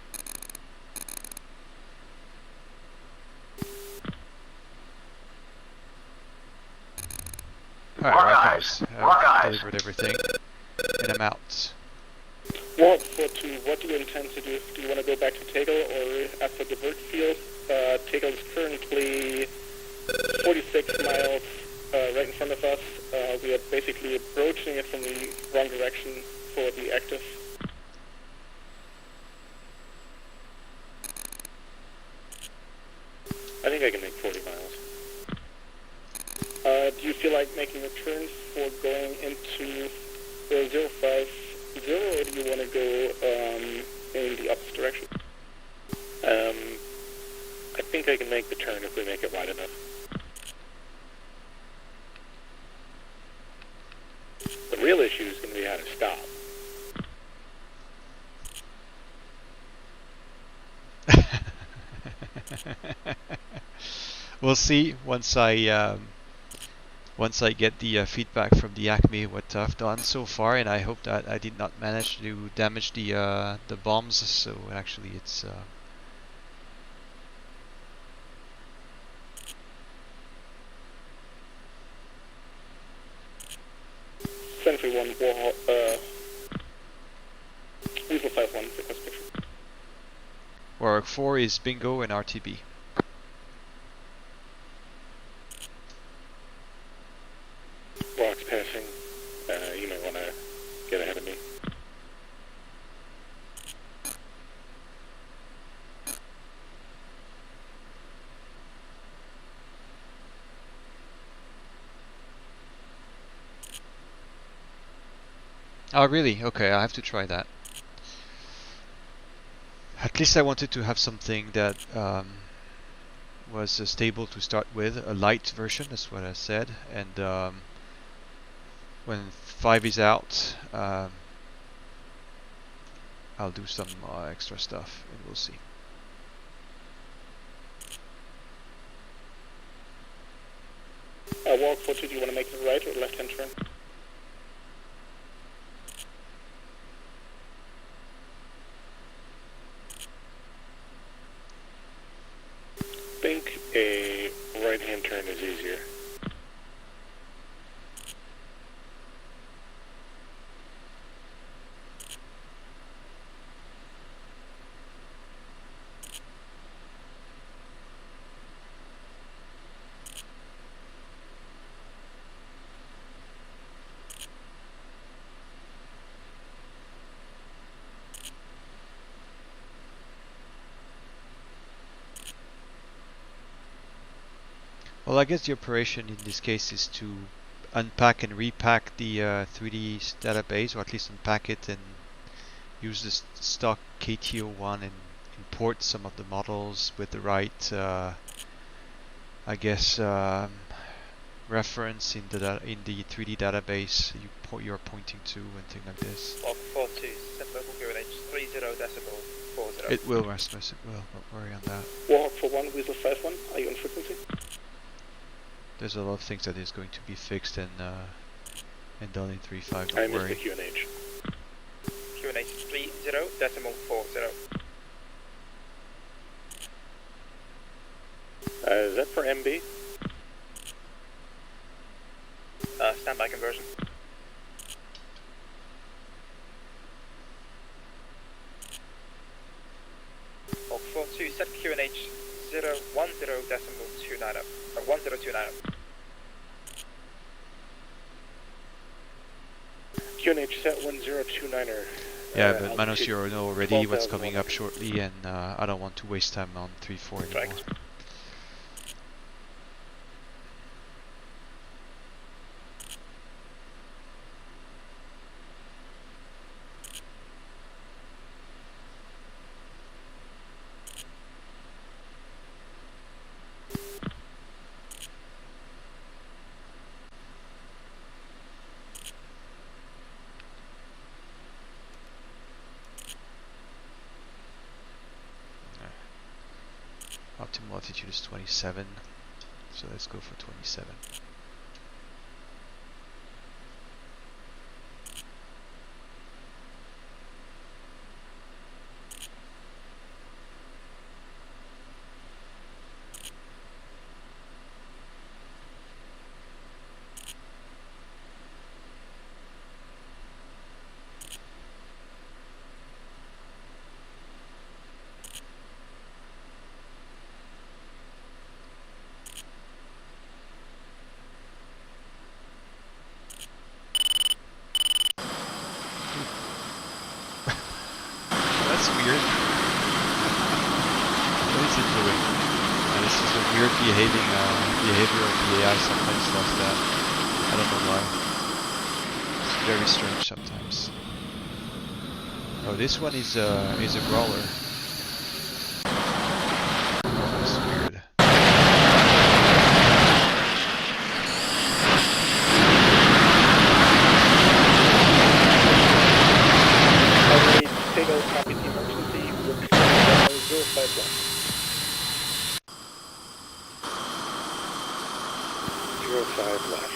Alright, Lock rock eyes. eyes. Lock I've eyes. delivered everything. And I'm out. Walk 42, what do you intend to do? Do you want to go back to Tegel or after the divert field? Tegel is currently 46 miles right in front of us. We are basically approaching it from the wrong direction for the active. I think I can make 40 miles. Do you feel like making a turn for going into 050, or do you want to go in the opposite direction? I think I can make the turn if we make it wide enough. The real issue is going to be how to stop. We'll see once I get the feedback from the Acme what I've done so far, and I hope that I did not manage to damage the bombs. So actually, it's Sentry 1, Warhawk, Weasel 5-1, request picture. Warwick 4 is bingo and RTB. Rock's passing. You may want to get ahead of me. Oh really? Okay, I have to try that. At least I wanted to have something that was stable to start with, a light version, that's what I said, and when 5 is out, I'll do some extra stuff, and we'll see. Walk 42, do you want to make the right or left-hand turn? I think a right-hand turn is easier. Well, I guess the operation in this case is to unpack and repack the 3D database, or at least unpack it and use the stock KTO1 and import some of the models with the right, I guess, reference in the 3D database you're pointing to and things like this. Walk 42, set local QNH 30.40. It will, Rasmus. It will. Don't worry on that. Warhawk 41, Weasel 51, are you on frequency? There's a lot of things that is going to be fixed and done in 3.5. I Don't missed worry. the QNH. QNH 30.40. Is that for MB? Standby conversion. Walk 42, set QNH 010.29 up. 1029 up. QNH set 1029er. Yeah, but Manos, altitude you know already what's 12,000 coming up shortly, and I don't want to waste time on 3.4 anymore. Correct. Optimal altitude is 27, so let's go for 27. That's weird. What is it doing? This is a weird behavior of the AI sometimes does that. I don't know why. It's very strange sometimes. Oh, this one is a brawler. Oh, that's weird. Takeoff copy the emergency. We're 051. 05 left.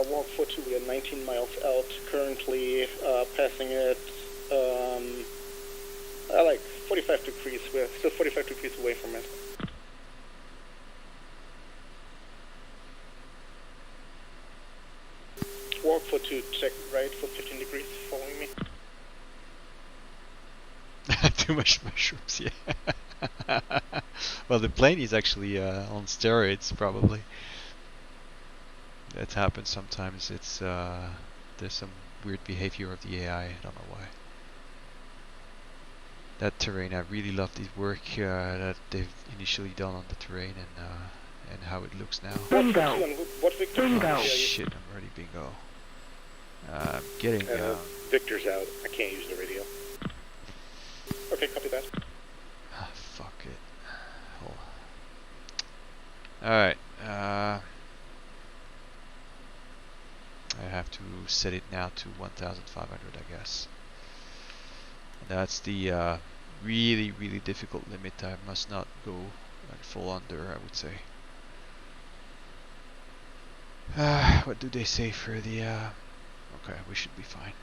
Walk 42, we are 19 miles out, currently passing it like 45 degrees. We're still 45 degrees away from it. Walk 42, check right for 15 degrees, following me. Too much mushrooms, yeah. Well, the plane is actually on steroids, probably. That happens sometimes. It's there's some weird behavior of the AI. I don't know why. That terrain, I really love the work that they've initially done on the terrain and how it looks now. Bingo. What Victor? Bingo. Oh shit! I'm already bingo. I'm getting. Victor's out. I can't use the radio. Okay, copy that. Fuck it. Hold on. All right. I have to set it now to 1,500, I guess. And that's the really, really difficult limit. I must not go and fall under, I would say. What do they say for the... Okay, we should be fine.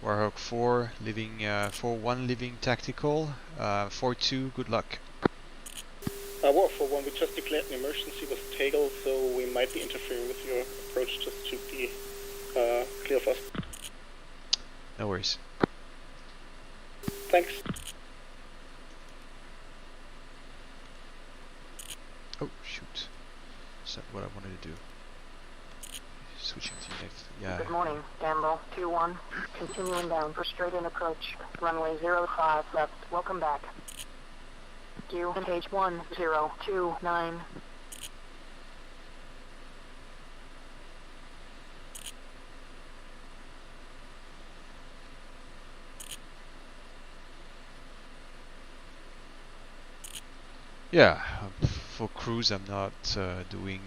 Warhawk 4, living 4-1, living tactical. 4-2, good luck. War for one, we just declared an emergency with Tegel, so we might be interfering with your approach just to be clear of us. No worries. Thanks. Oh shoot, is that what I wanted to do? Switching to next, yeah. Good morning, Gamble 2-1. Continuing down for straight in approach. Runway 05 left. Welcome back. Q engage 1029. Yeah, for cruise I'm not doing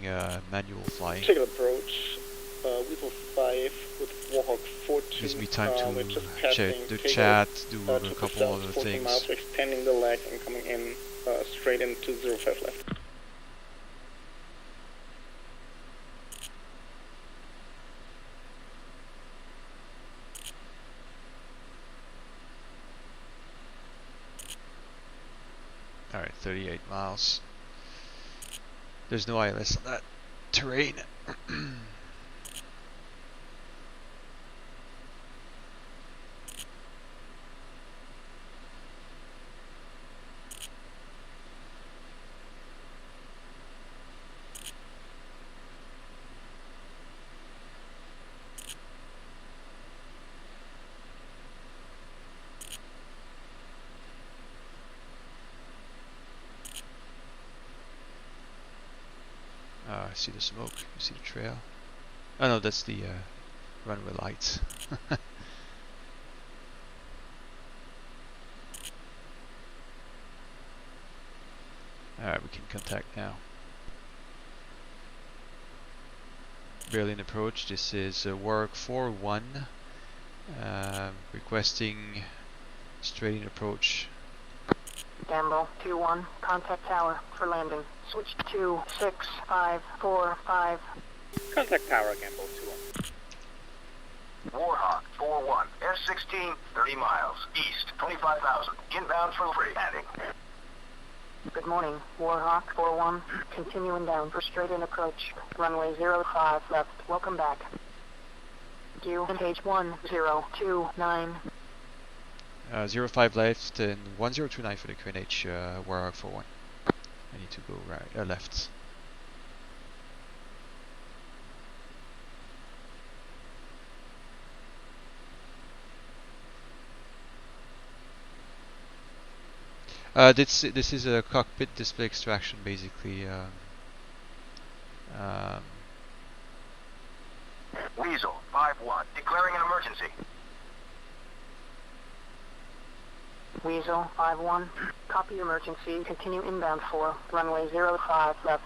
manual flying. Tegel approach. Weasel 5 with Warhawk 4-2. Gives me time we're to just check passing the Tegel, chat, do to a the couple south, other 14 miles, things. we're extending the leg and coming in straight into 05 left. Alright, 38 miles. There's no ILS on that terrain. I see the smoke. You see the trail? Oh no, that's the runway lights. Alright, we can contact now. Berlin approach. This is Warwick 4-1. Requesting straight in approach. Gamble 2-1. Contact tower for landing. Switch to 6545. Contact tower, Gamble 2-1. Warhawk 4-1. F-16, 30 miles. East, 25,000. Inbound for free landing. Good morning, Warhawk 4-1. Continuing down for straight in approach. Runway 05 left. Welcome back. Q engage 1029. 05 left and 1029 for the QNH Warhawk 4-1. I need to go right, left. This is a cockpit display extraction, basically. Weasel 5-1. Declaring an emergency. Weasel 5-1. Copy emergency. Continue inbound for runway 05 left.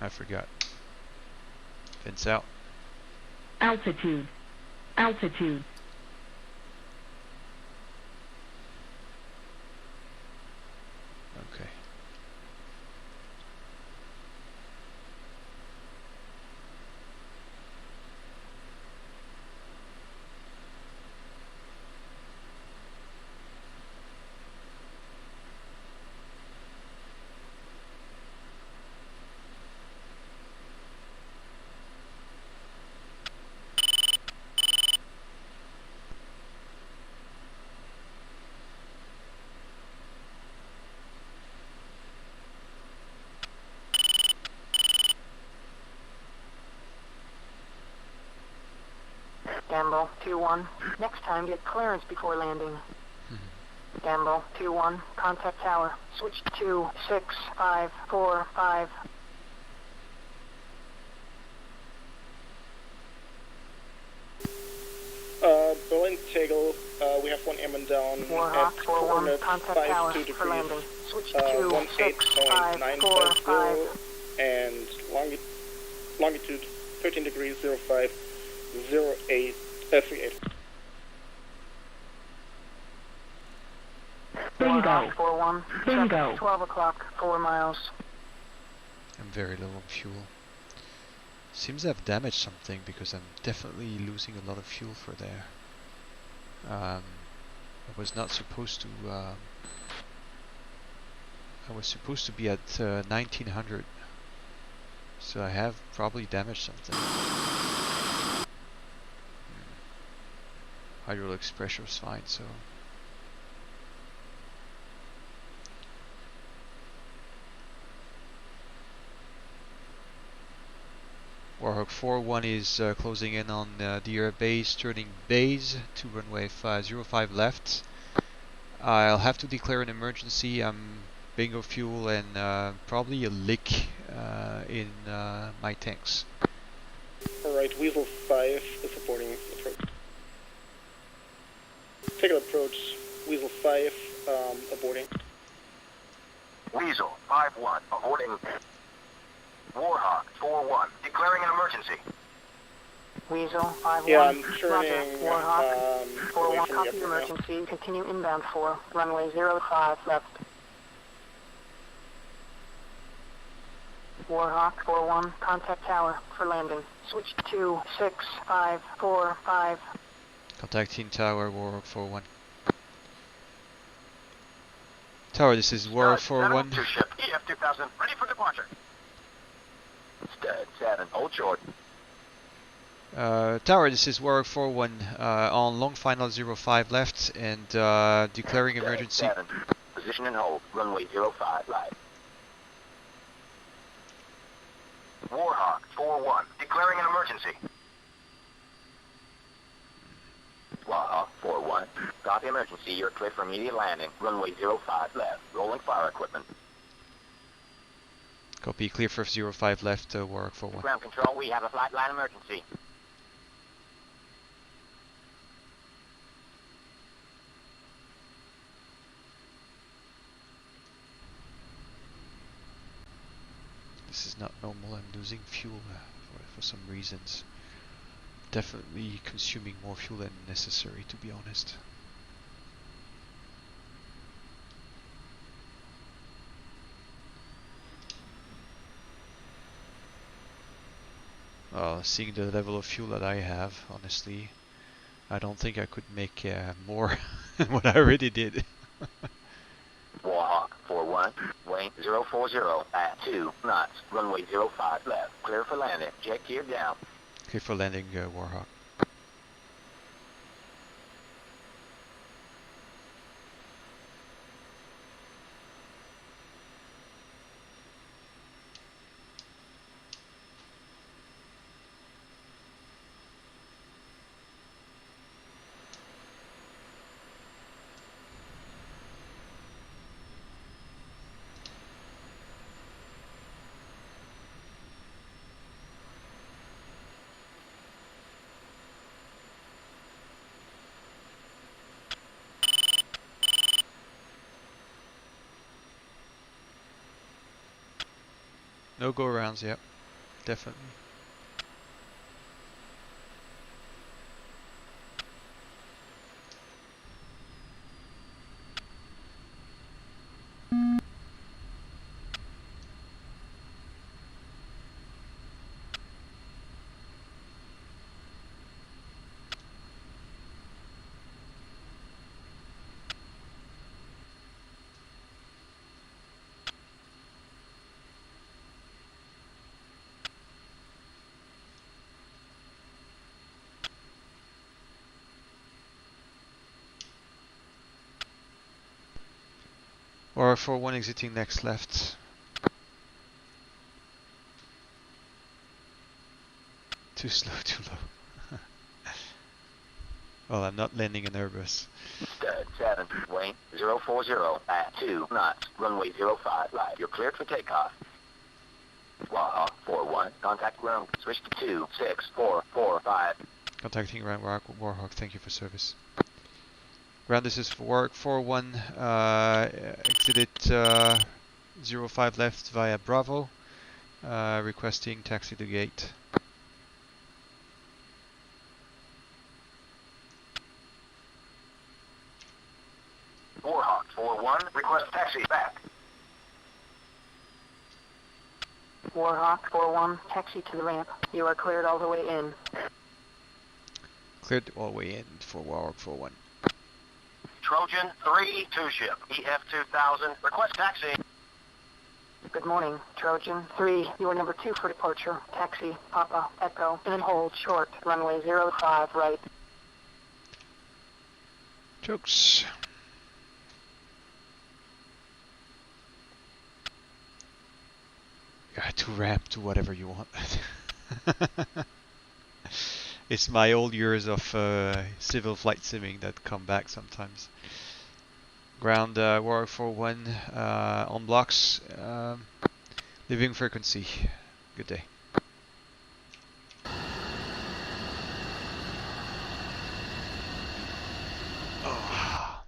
I forgot. Fins out. Altitude. Altitude. Okay. Gamble 2-1. Next time, get clearance before landing. Gamble 2-1, contact tower. Switch 26545. Berlin Tegel, we have one airman down Warhawk at 4-1, coordinate contact tower 52 for degrees, landing. Switch 18.950, 26545. and longitude 13 degrees 05 08 38. Bingo. Warhawk 4-1, Bingo. check 12 o'clock, 4 miles. I'm very low on fuel. Seems I've damaged something because I'm definitely losing a lot of fuel for there. I was not supposed to. I was supposed to be at 1900, so I have probably damaged something. Hydraulic pressure is fine, so. Warhawk 4-1 is closing in on the base, turning base to runway 05 left. I'll have to declare an emergency. I'm bingo fuel and probably a leak in my tanks. Alright, Weasel 5 is supporting approach. Take an approach, Weasel 5 aborting. Weasel 5-1, aborting. Warhawk 4-1, declaring an emergency. Weasel 5-1, Yeah, I'm Roger. turning Warhawk away 4-1, from the copy airport now. emergency. Continue inbound for runway 05 left. Warhawk 4-1, contact tower for landing. Switch 26545. Contacting tower, Warhawk 4-1. Tower, this is Warhawk 4-1. Two ship, EF-2000, ready for departure. Stud 7, hold short. Tower, this is Warhawk 4-1 on long final 05 left and declaring emergency. 7, position and hold, runway 05 right. Warhawk 4-1, declaring an emergency. Warhawk 4-1, copy emergency, you're clear for immediate landing, runway 05 left, rolling fire equipment. Copy, clear for 05 left, Warhawk 4-1. Ground control, we have a flight line emergency. This is not normal, I'm losing fuel for some reasons. Definitely consuming more fuel than necessary, to be honest. Seeing the level of fuel that I have, honestly, I don't think I could make more than what I already did. Warhawk 4-1, weight 040 at 2 knots, runway 05 left, clear for landing, jet gear down. Okay, for landing, Warhawk. No go arounds, yep, definitely. Or for one exiting next left. Too slow, too low. Well, I'm not landing an Airbus. Stud 7, Wayne 040 at 2 knots, runway 05 right. You're cleared for takeoff. Warhawk 41, contact ground, switch to 26445. Contacting ground Warhawk, thank you for service. Ground, this is for Warhawk 41, exited 05 left via Bravo, requesting taxi to gate. Warhawk 41, request taxi back. Warhawk 41, taxi to the ramp. You are cleared all the way in. Cleared all the way in for Warhawk 41. Trojan 3, 2 ship, EF2000, request taxi. Good morning, Trojan 3, you are number 2 for departure. Taxi, Papa, Echo, and hold short, runway 05 right. Jokes. To ramp to whatever you want. It's my old years of civil flight simming that come back sometimes. Ground Warhawk 41 on blocks, leaving frequency. Good day. Oh.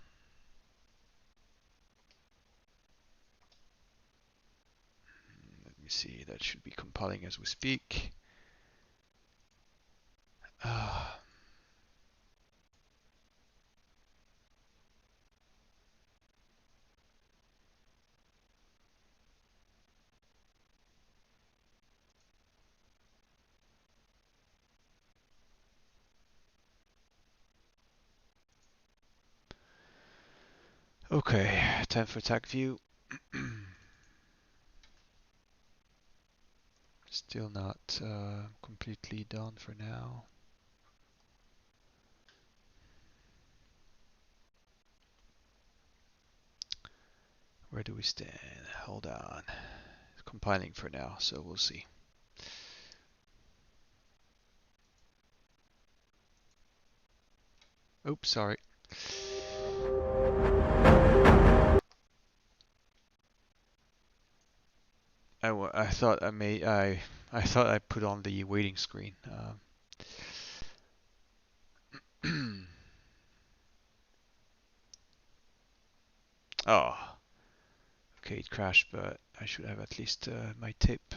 Let me see, that should be compiling as we speak. Okay, time for attack view. Still not completely done for now. Where do we stand? Hold on. It's compiling for now, so we'll see. Oops, sorry. I thought I thought I put on the waiting screen. Oh, okay, it crashed, but I should have at least my tape.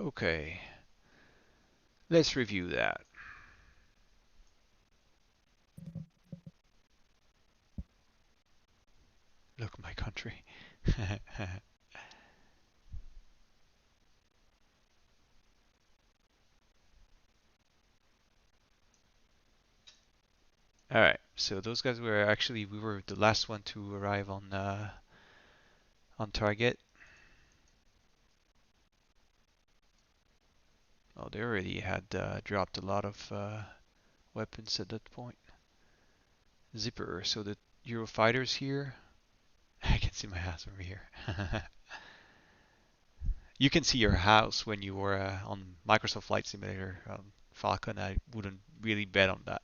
Okay, let's review that. Look, my country. All right, so those guys were actually, we were the last one to arrive on target. Oh, they already had dropped a lot of weapons at that point. Zipper, so the Eurofighters here. I can see my house over here. You can see your house when you were on Microsoft Flight Simulator Falcon. I wouldn't really bet on that.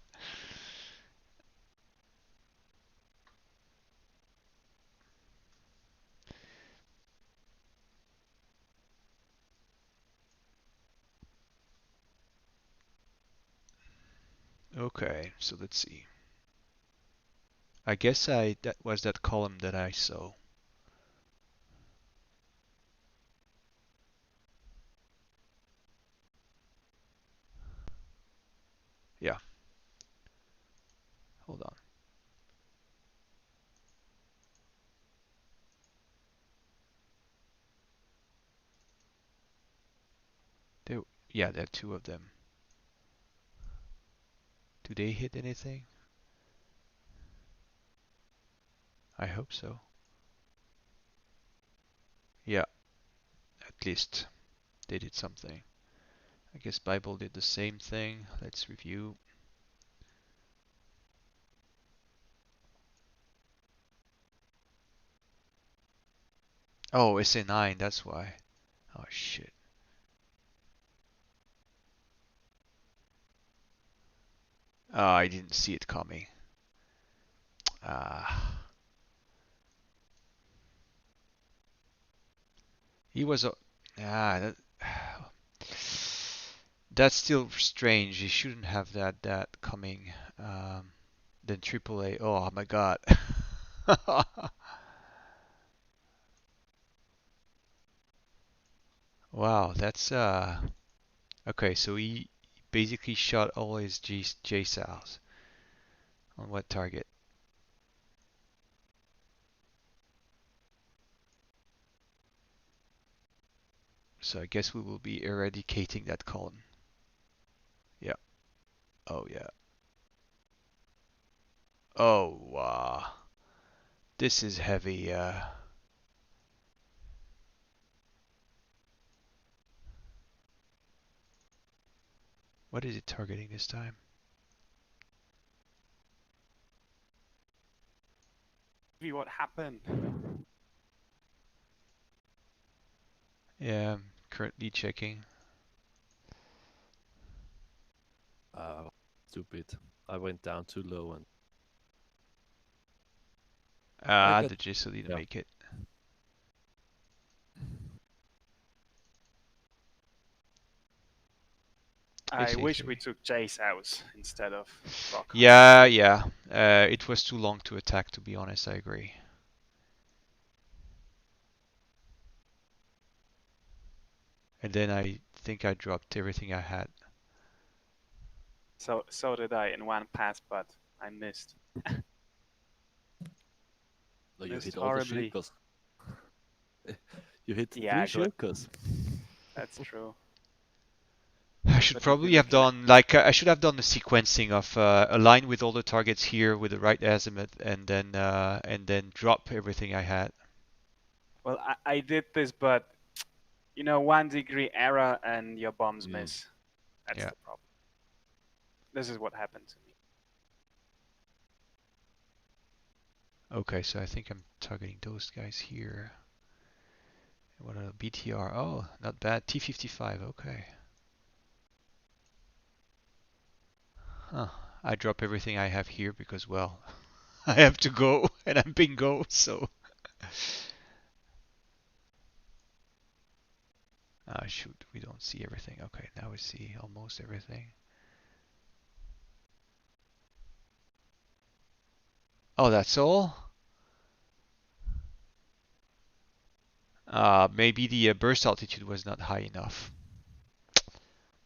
Okay, so let's see. I guess that was that column that I saw. Yeah. Hold on. Yeah, there are two of them. Do they hit anything? I hope so. Yeah, At least they did something. I guess Bible did the same thing. Let's review. Oh, SA9, that's why. Oh shit. Oh, I didn't see it coming. Ah. He was a... Ah, that's still strange. He shouldn't have that coming. Then AAA. Oh my god. Wow, that's okay, so he basically shot all his JSOWs on what target? So I guess we will be eradicating that column. Yeah. Oh yeah. Oh wow. This is heavy. What is it targeting this time? What happened? Yeah, I'm currently checking. Stupid. I went down too low and Ah, got, the JSO didn't yeah. make it. I wish we took Jace out instead of Rock. Yeah, yeah. It was too long to attack, to be honest. I agree. And then I think I dropped everything I had. So did I in one pass, but I missed. No, you Missed hit all the horribly. shirkers. You hit Yeah, 3 good. shirkers. That's true. I should probably have done like I should have done the sequencing of align with all the targets here with the right azimuth, and then drop everything I had. Well, I did this, but you know, 1 degree error and your bombs miss. That's Yeah. the problem. This is what happened to me. Okay, so I think I'm targeting those guys here. What are BTR? Oh, not bad. T55. Okay. Huh. I drop everything I have here because, well, I have to go and I'm bingo, so. Ah, shoot, we don't see everything. Okay, now we see almost everything. Oh, that's all? Maybe the burst altitude was not high enough.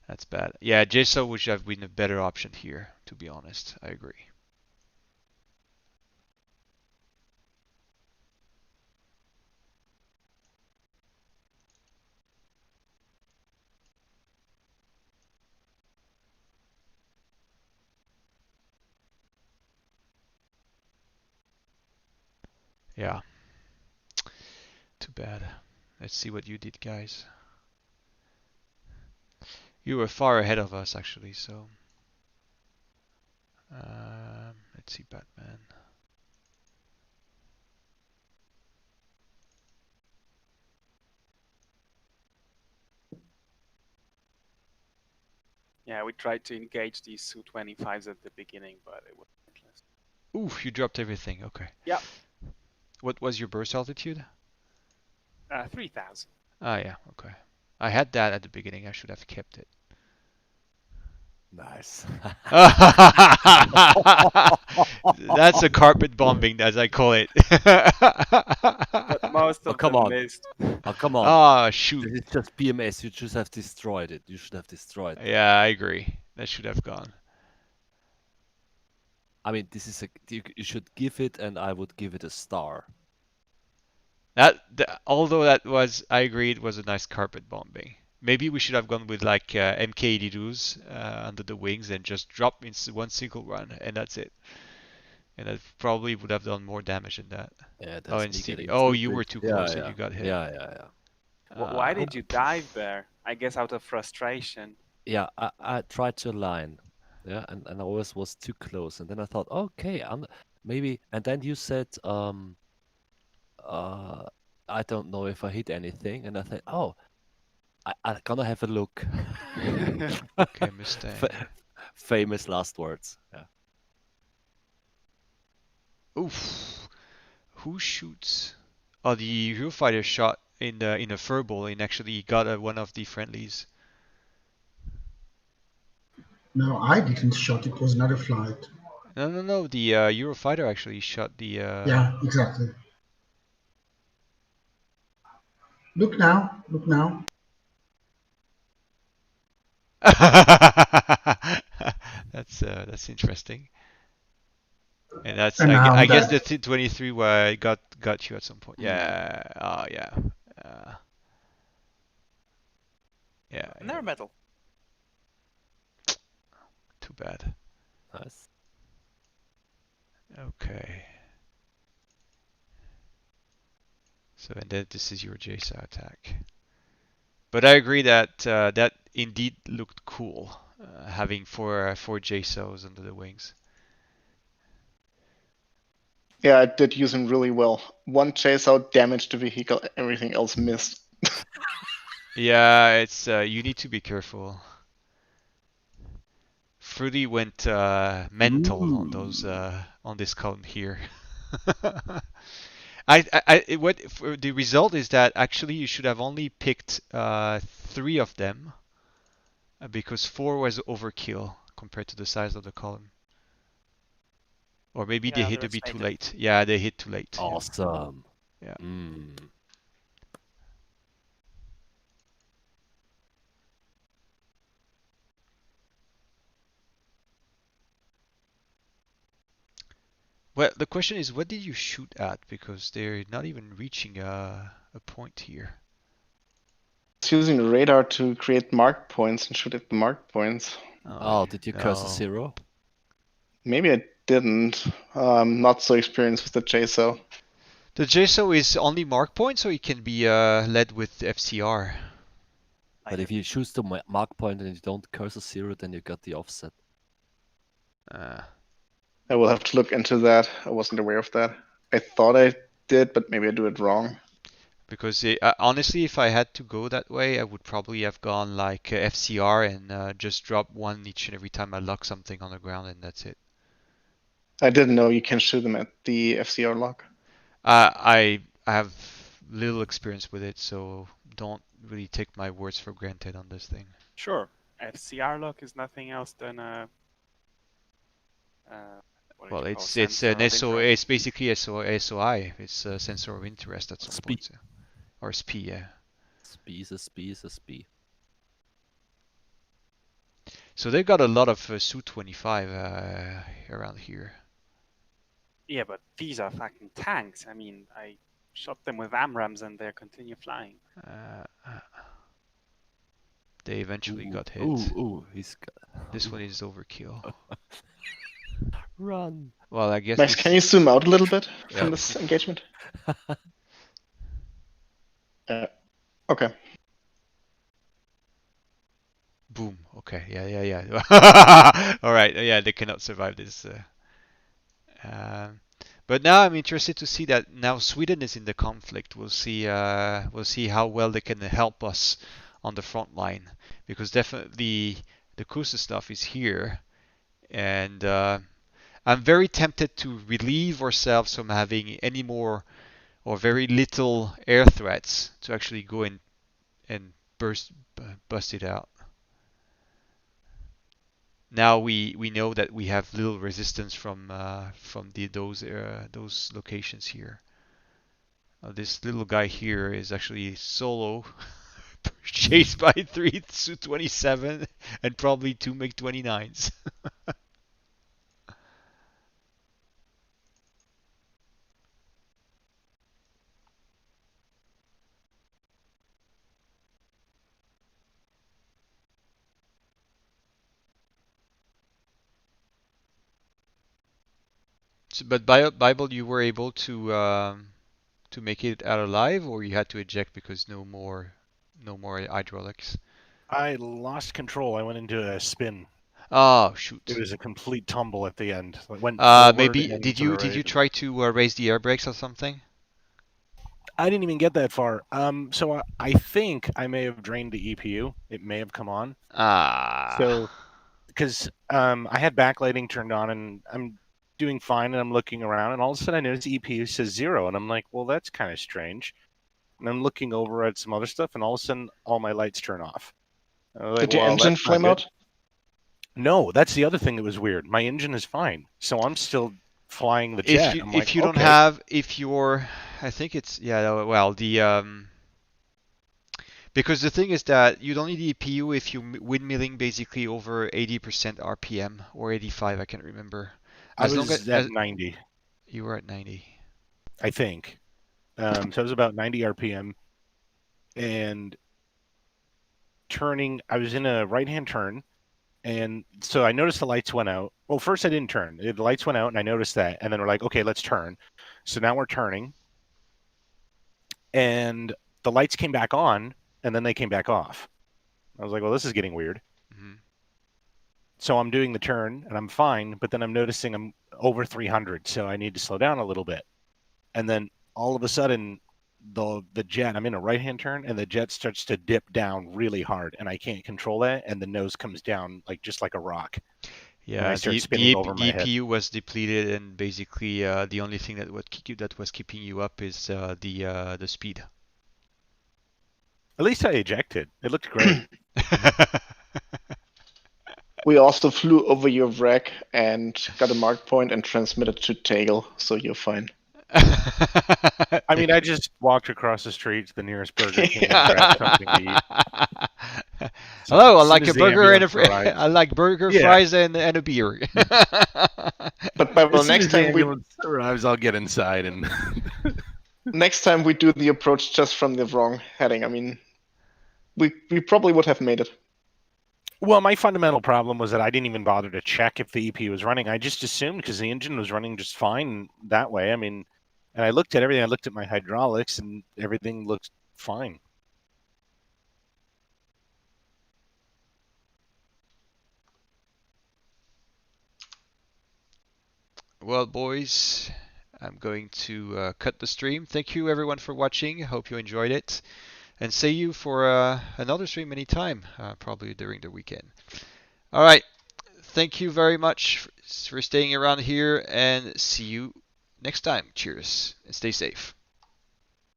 That's bad. Yeah, JSO would have been a better option here, to be honest. I agree. Yeah. Too bad. Let's see what you did, guys. You were far ahead of us, actually, so. Let's see, Batman. Yeah, we tried to engage these Su-25s at the beginning, but it was pointless. Oof, you dropped everything. Okay. Yep. What was your burst altitude? 3,000. Ah, yeah, okay. I had that at the beginning. I should have kept it. Nice. That's a carpet bombing, as I call it. But most of come them on. missed. Oh, come on. Ah, shoot. It's just BMS. You just have destroyed it. You should have destroyed it. Yeah, I agree. That should have gone. I mean, this is you should give it, and I would give it a star. Although that was, I agree, it was a nice carpet bombing. Maybe we should have gone with like MK82s under the wings and just drop in one single run, and that's it. And that probably would have done more damage than that. Yeah, that's Oh, and me Stevie. getting Oh, you stupid. were too Yeah, close yeah. and you got hit. Yeah. Why did you dive there? I guess out of frustration. Yeah, I tried to align. Yeah, and I always was too close. And then I thought, okay, maybe. And then you said, uh, I don't know if I hit anything. And I thought, oh, I'm gonna have a look. Okay, Mustang. Famous last words. Yeah. Oof. Who shoots? Oh, the Eurofighter shot in a furball and actually got one of the friendlies. No, I didn't shot. It was another flight. No. The Eurofighter actually shot the. Yeah, exactly. Look now. Look now. That's interesting. And that's And I guess the that. T-23 where got you at some point. Yeah. Oh yeah. Yeah. Never metal. Too bad. Nice. Okay. So and then this is your JSA attack. But I agree that that indeed looked cool, having four JSOs under the wings. Yeah, I did use him really well. One chase out damaged the vehicle, everything else missed. Yeah, it's you need to be careful. Fruity went mental on those on this column here. The result is that actually you should have only picked 3 of them because 4 was overkill compared to the size of the column. Or maybe they hit a bit too late. Yeah, they hit too late. Awesome. Yeah. Well, the question is, what did you shoot at? Because they're not even reaching a point here. It's using the radar to create mark points and shoot at the mark points. Oh, did you curse a 0? Maybe I didn't. Not so experienced with the JSO. The JSO is only mark points, so it can be led with FCR. But if you choose the mark point and you don't curse a 0, then you got the offset. I will have to look into that. I wasn't aware of that. I thought I did, but maybe I do it wrong. Because honestly, if I had to go that way, I would probably have gone like FCR and just drop one each and every time I lock something on the ground, and that's it. I didn't know you can shoot them at the FCR lock. I have little experience with it, so don't really take my words for granted on this thing. Sure, FCR lock is nothing else than a. Well, it's an SO. It's basically SOI. It's a sensor of interest at some point. Or SPI, yeah. SPI is a SPI is a SPI. So they've got a lot of Su-25 around here. Yeah, but these are fucking tanks. I mean, I shot them with AMRAAMs and they continue flying. They eventually got hit. This one is overkill. Run. Well, I guess. Max, can you zoom out a little bit from this engagement? Okay. Boom. Okay. Yeah. All right. Yeah, they cannot survive this. But now I'm interested to see that now Sweden is in the conflict. We'll see how well they can help us on the front line, because definitely the cruiser stuff is here, and I'm very tempted to relieve ourselves from having any more or very little air threats to actually go in and bust it out. Now we know that we have little resistance from those locations here. This little guy here is actually solo, chased by 3 Su-27 and probably 2 MiG-29s. But Bible, you were able to make it out alive, or you had to eject because no more No more hydraulics. I lost control. I went into a spin. Oh shoot. It was a complete tumble at the end. I went forward Maybe and did to the you right. try to raise the air brakes or something? I didn't even get that far. So I think I may have drained the EPU. It may have come on. So, because I had backlighting turned on and I'm doing fine and I'm looking around and all of a sudden I notice EPU says 0 and I'm like, well, that's kind of strange. And I'm looking over at some other stuff and all of a sudden all my lights turn off. Like, Did your engine flame out? No, that's the other thing that was weird. My engine is fine, so I'm still flying the jet. If you don't have, if you're, I think it's, yeah, well, the because the thing is that you don't need the EPU if you're windmilling basically over 80% RPM or 85, I can't remember. I was at 90. You were at 90. I think. So I was about 90 RPM and turning, I was in a right-hand turn. And so I noticed the lights went out. Well, first I didn't turn. The lights went out and I noticed that. And then we're like, okay, let's turn. So now we're turning. And the lights came back on and then they came back off. I was like, well, this is getting weird. Mm-hmm. So I'm doing the turn and I'm fine. But then I'm noticing I'm over 300. So I need to slow down a little bit. And then all of a sudden, the jet, I'm in a right-hand turn and the jet starts to dip down really hard and I can't control that and the nose comes down like just like a rock. Yeah, and I start spinning over my head. EPU was depleted and basically the only thing that was keeping you up is the speed. At least I ejected. It looked great. We also flew over your wreck and got a mark point and transmitted to Tegel, so you're fine. I mean, I just walked across the street to the nearest Burger King and grabbed something to eat. So hello, I like a burger and I like burger, yeah. fries, and a beer. But well, next time we arrives, I'll get inside and. Next time we do the approach just from the wrong heading. I mean, we probably would have made it. Well, my fundamental problem was that I didn't even bother to check if the EP was running. I just assumed because the engine was running just fine that way. I mean, and I looked at everything. I looked at my hydraulics and everything looked fine. Well, boys, I'm going to cut the stream. Thank you everyone for watching. Hope you enjoyed it. And see you for another stream anytime, probably during the weekend. All right. Thank you very much for staying around here and see you next time. Cheers and stay safe.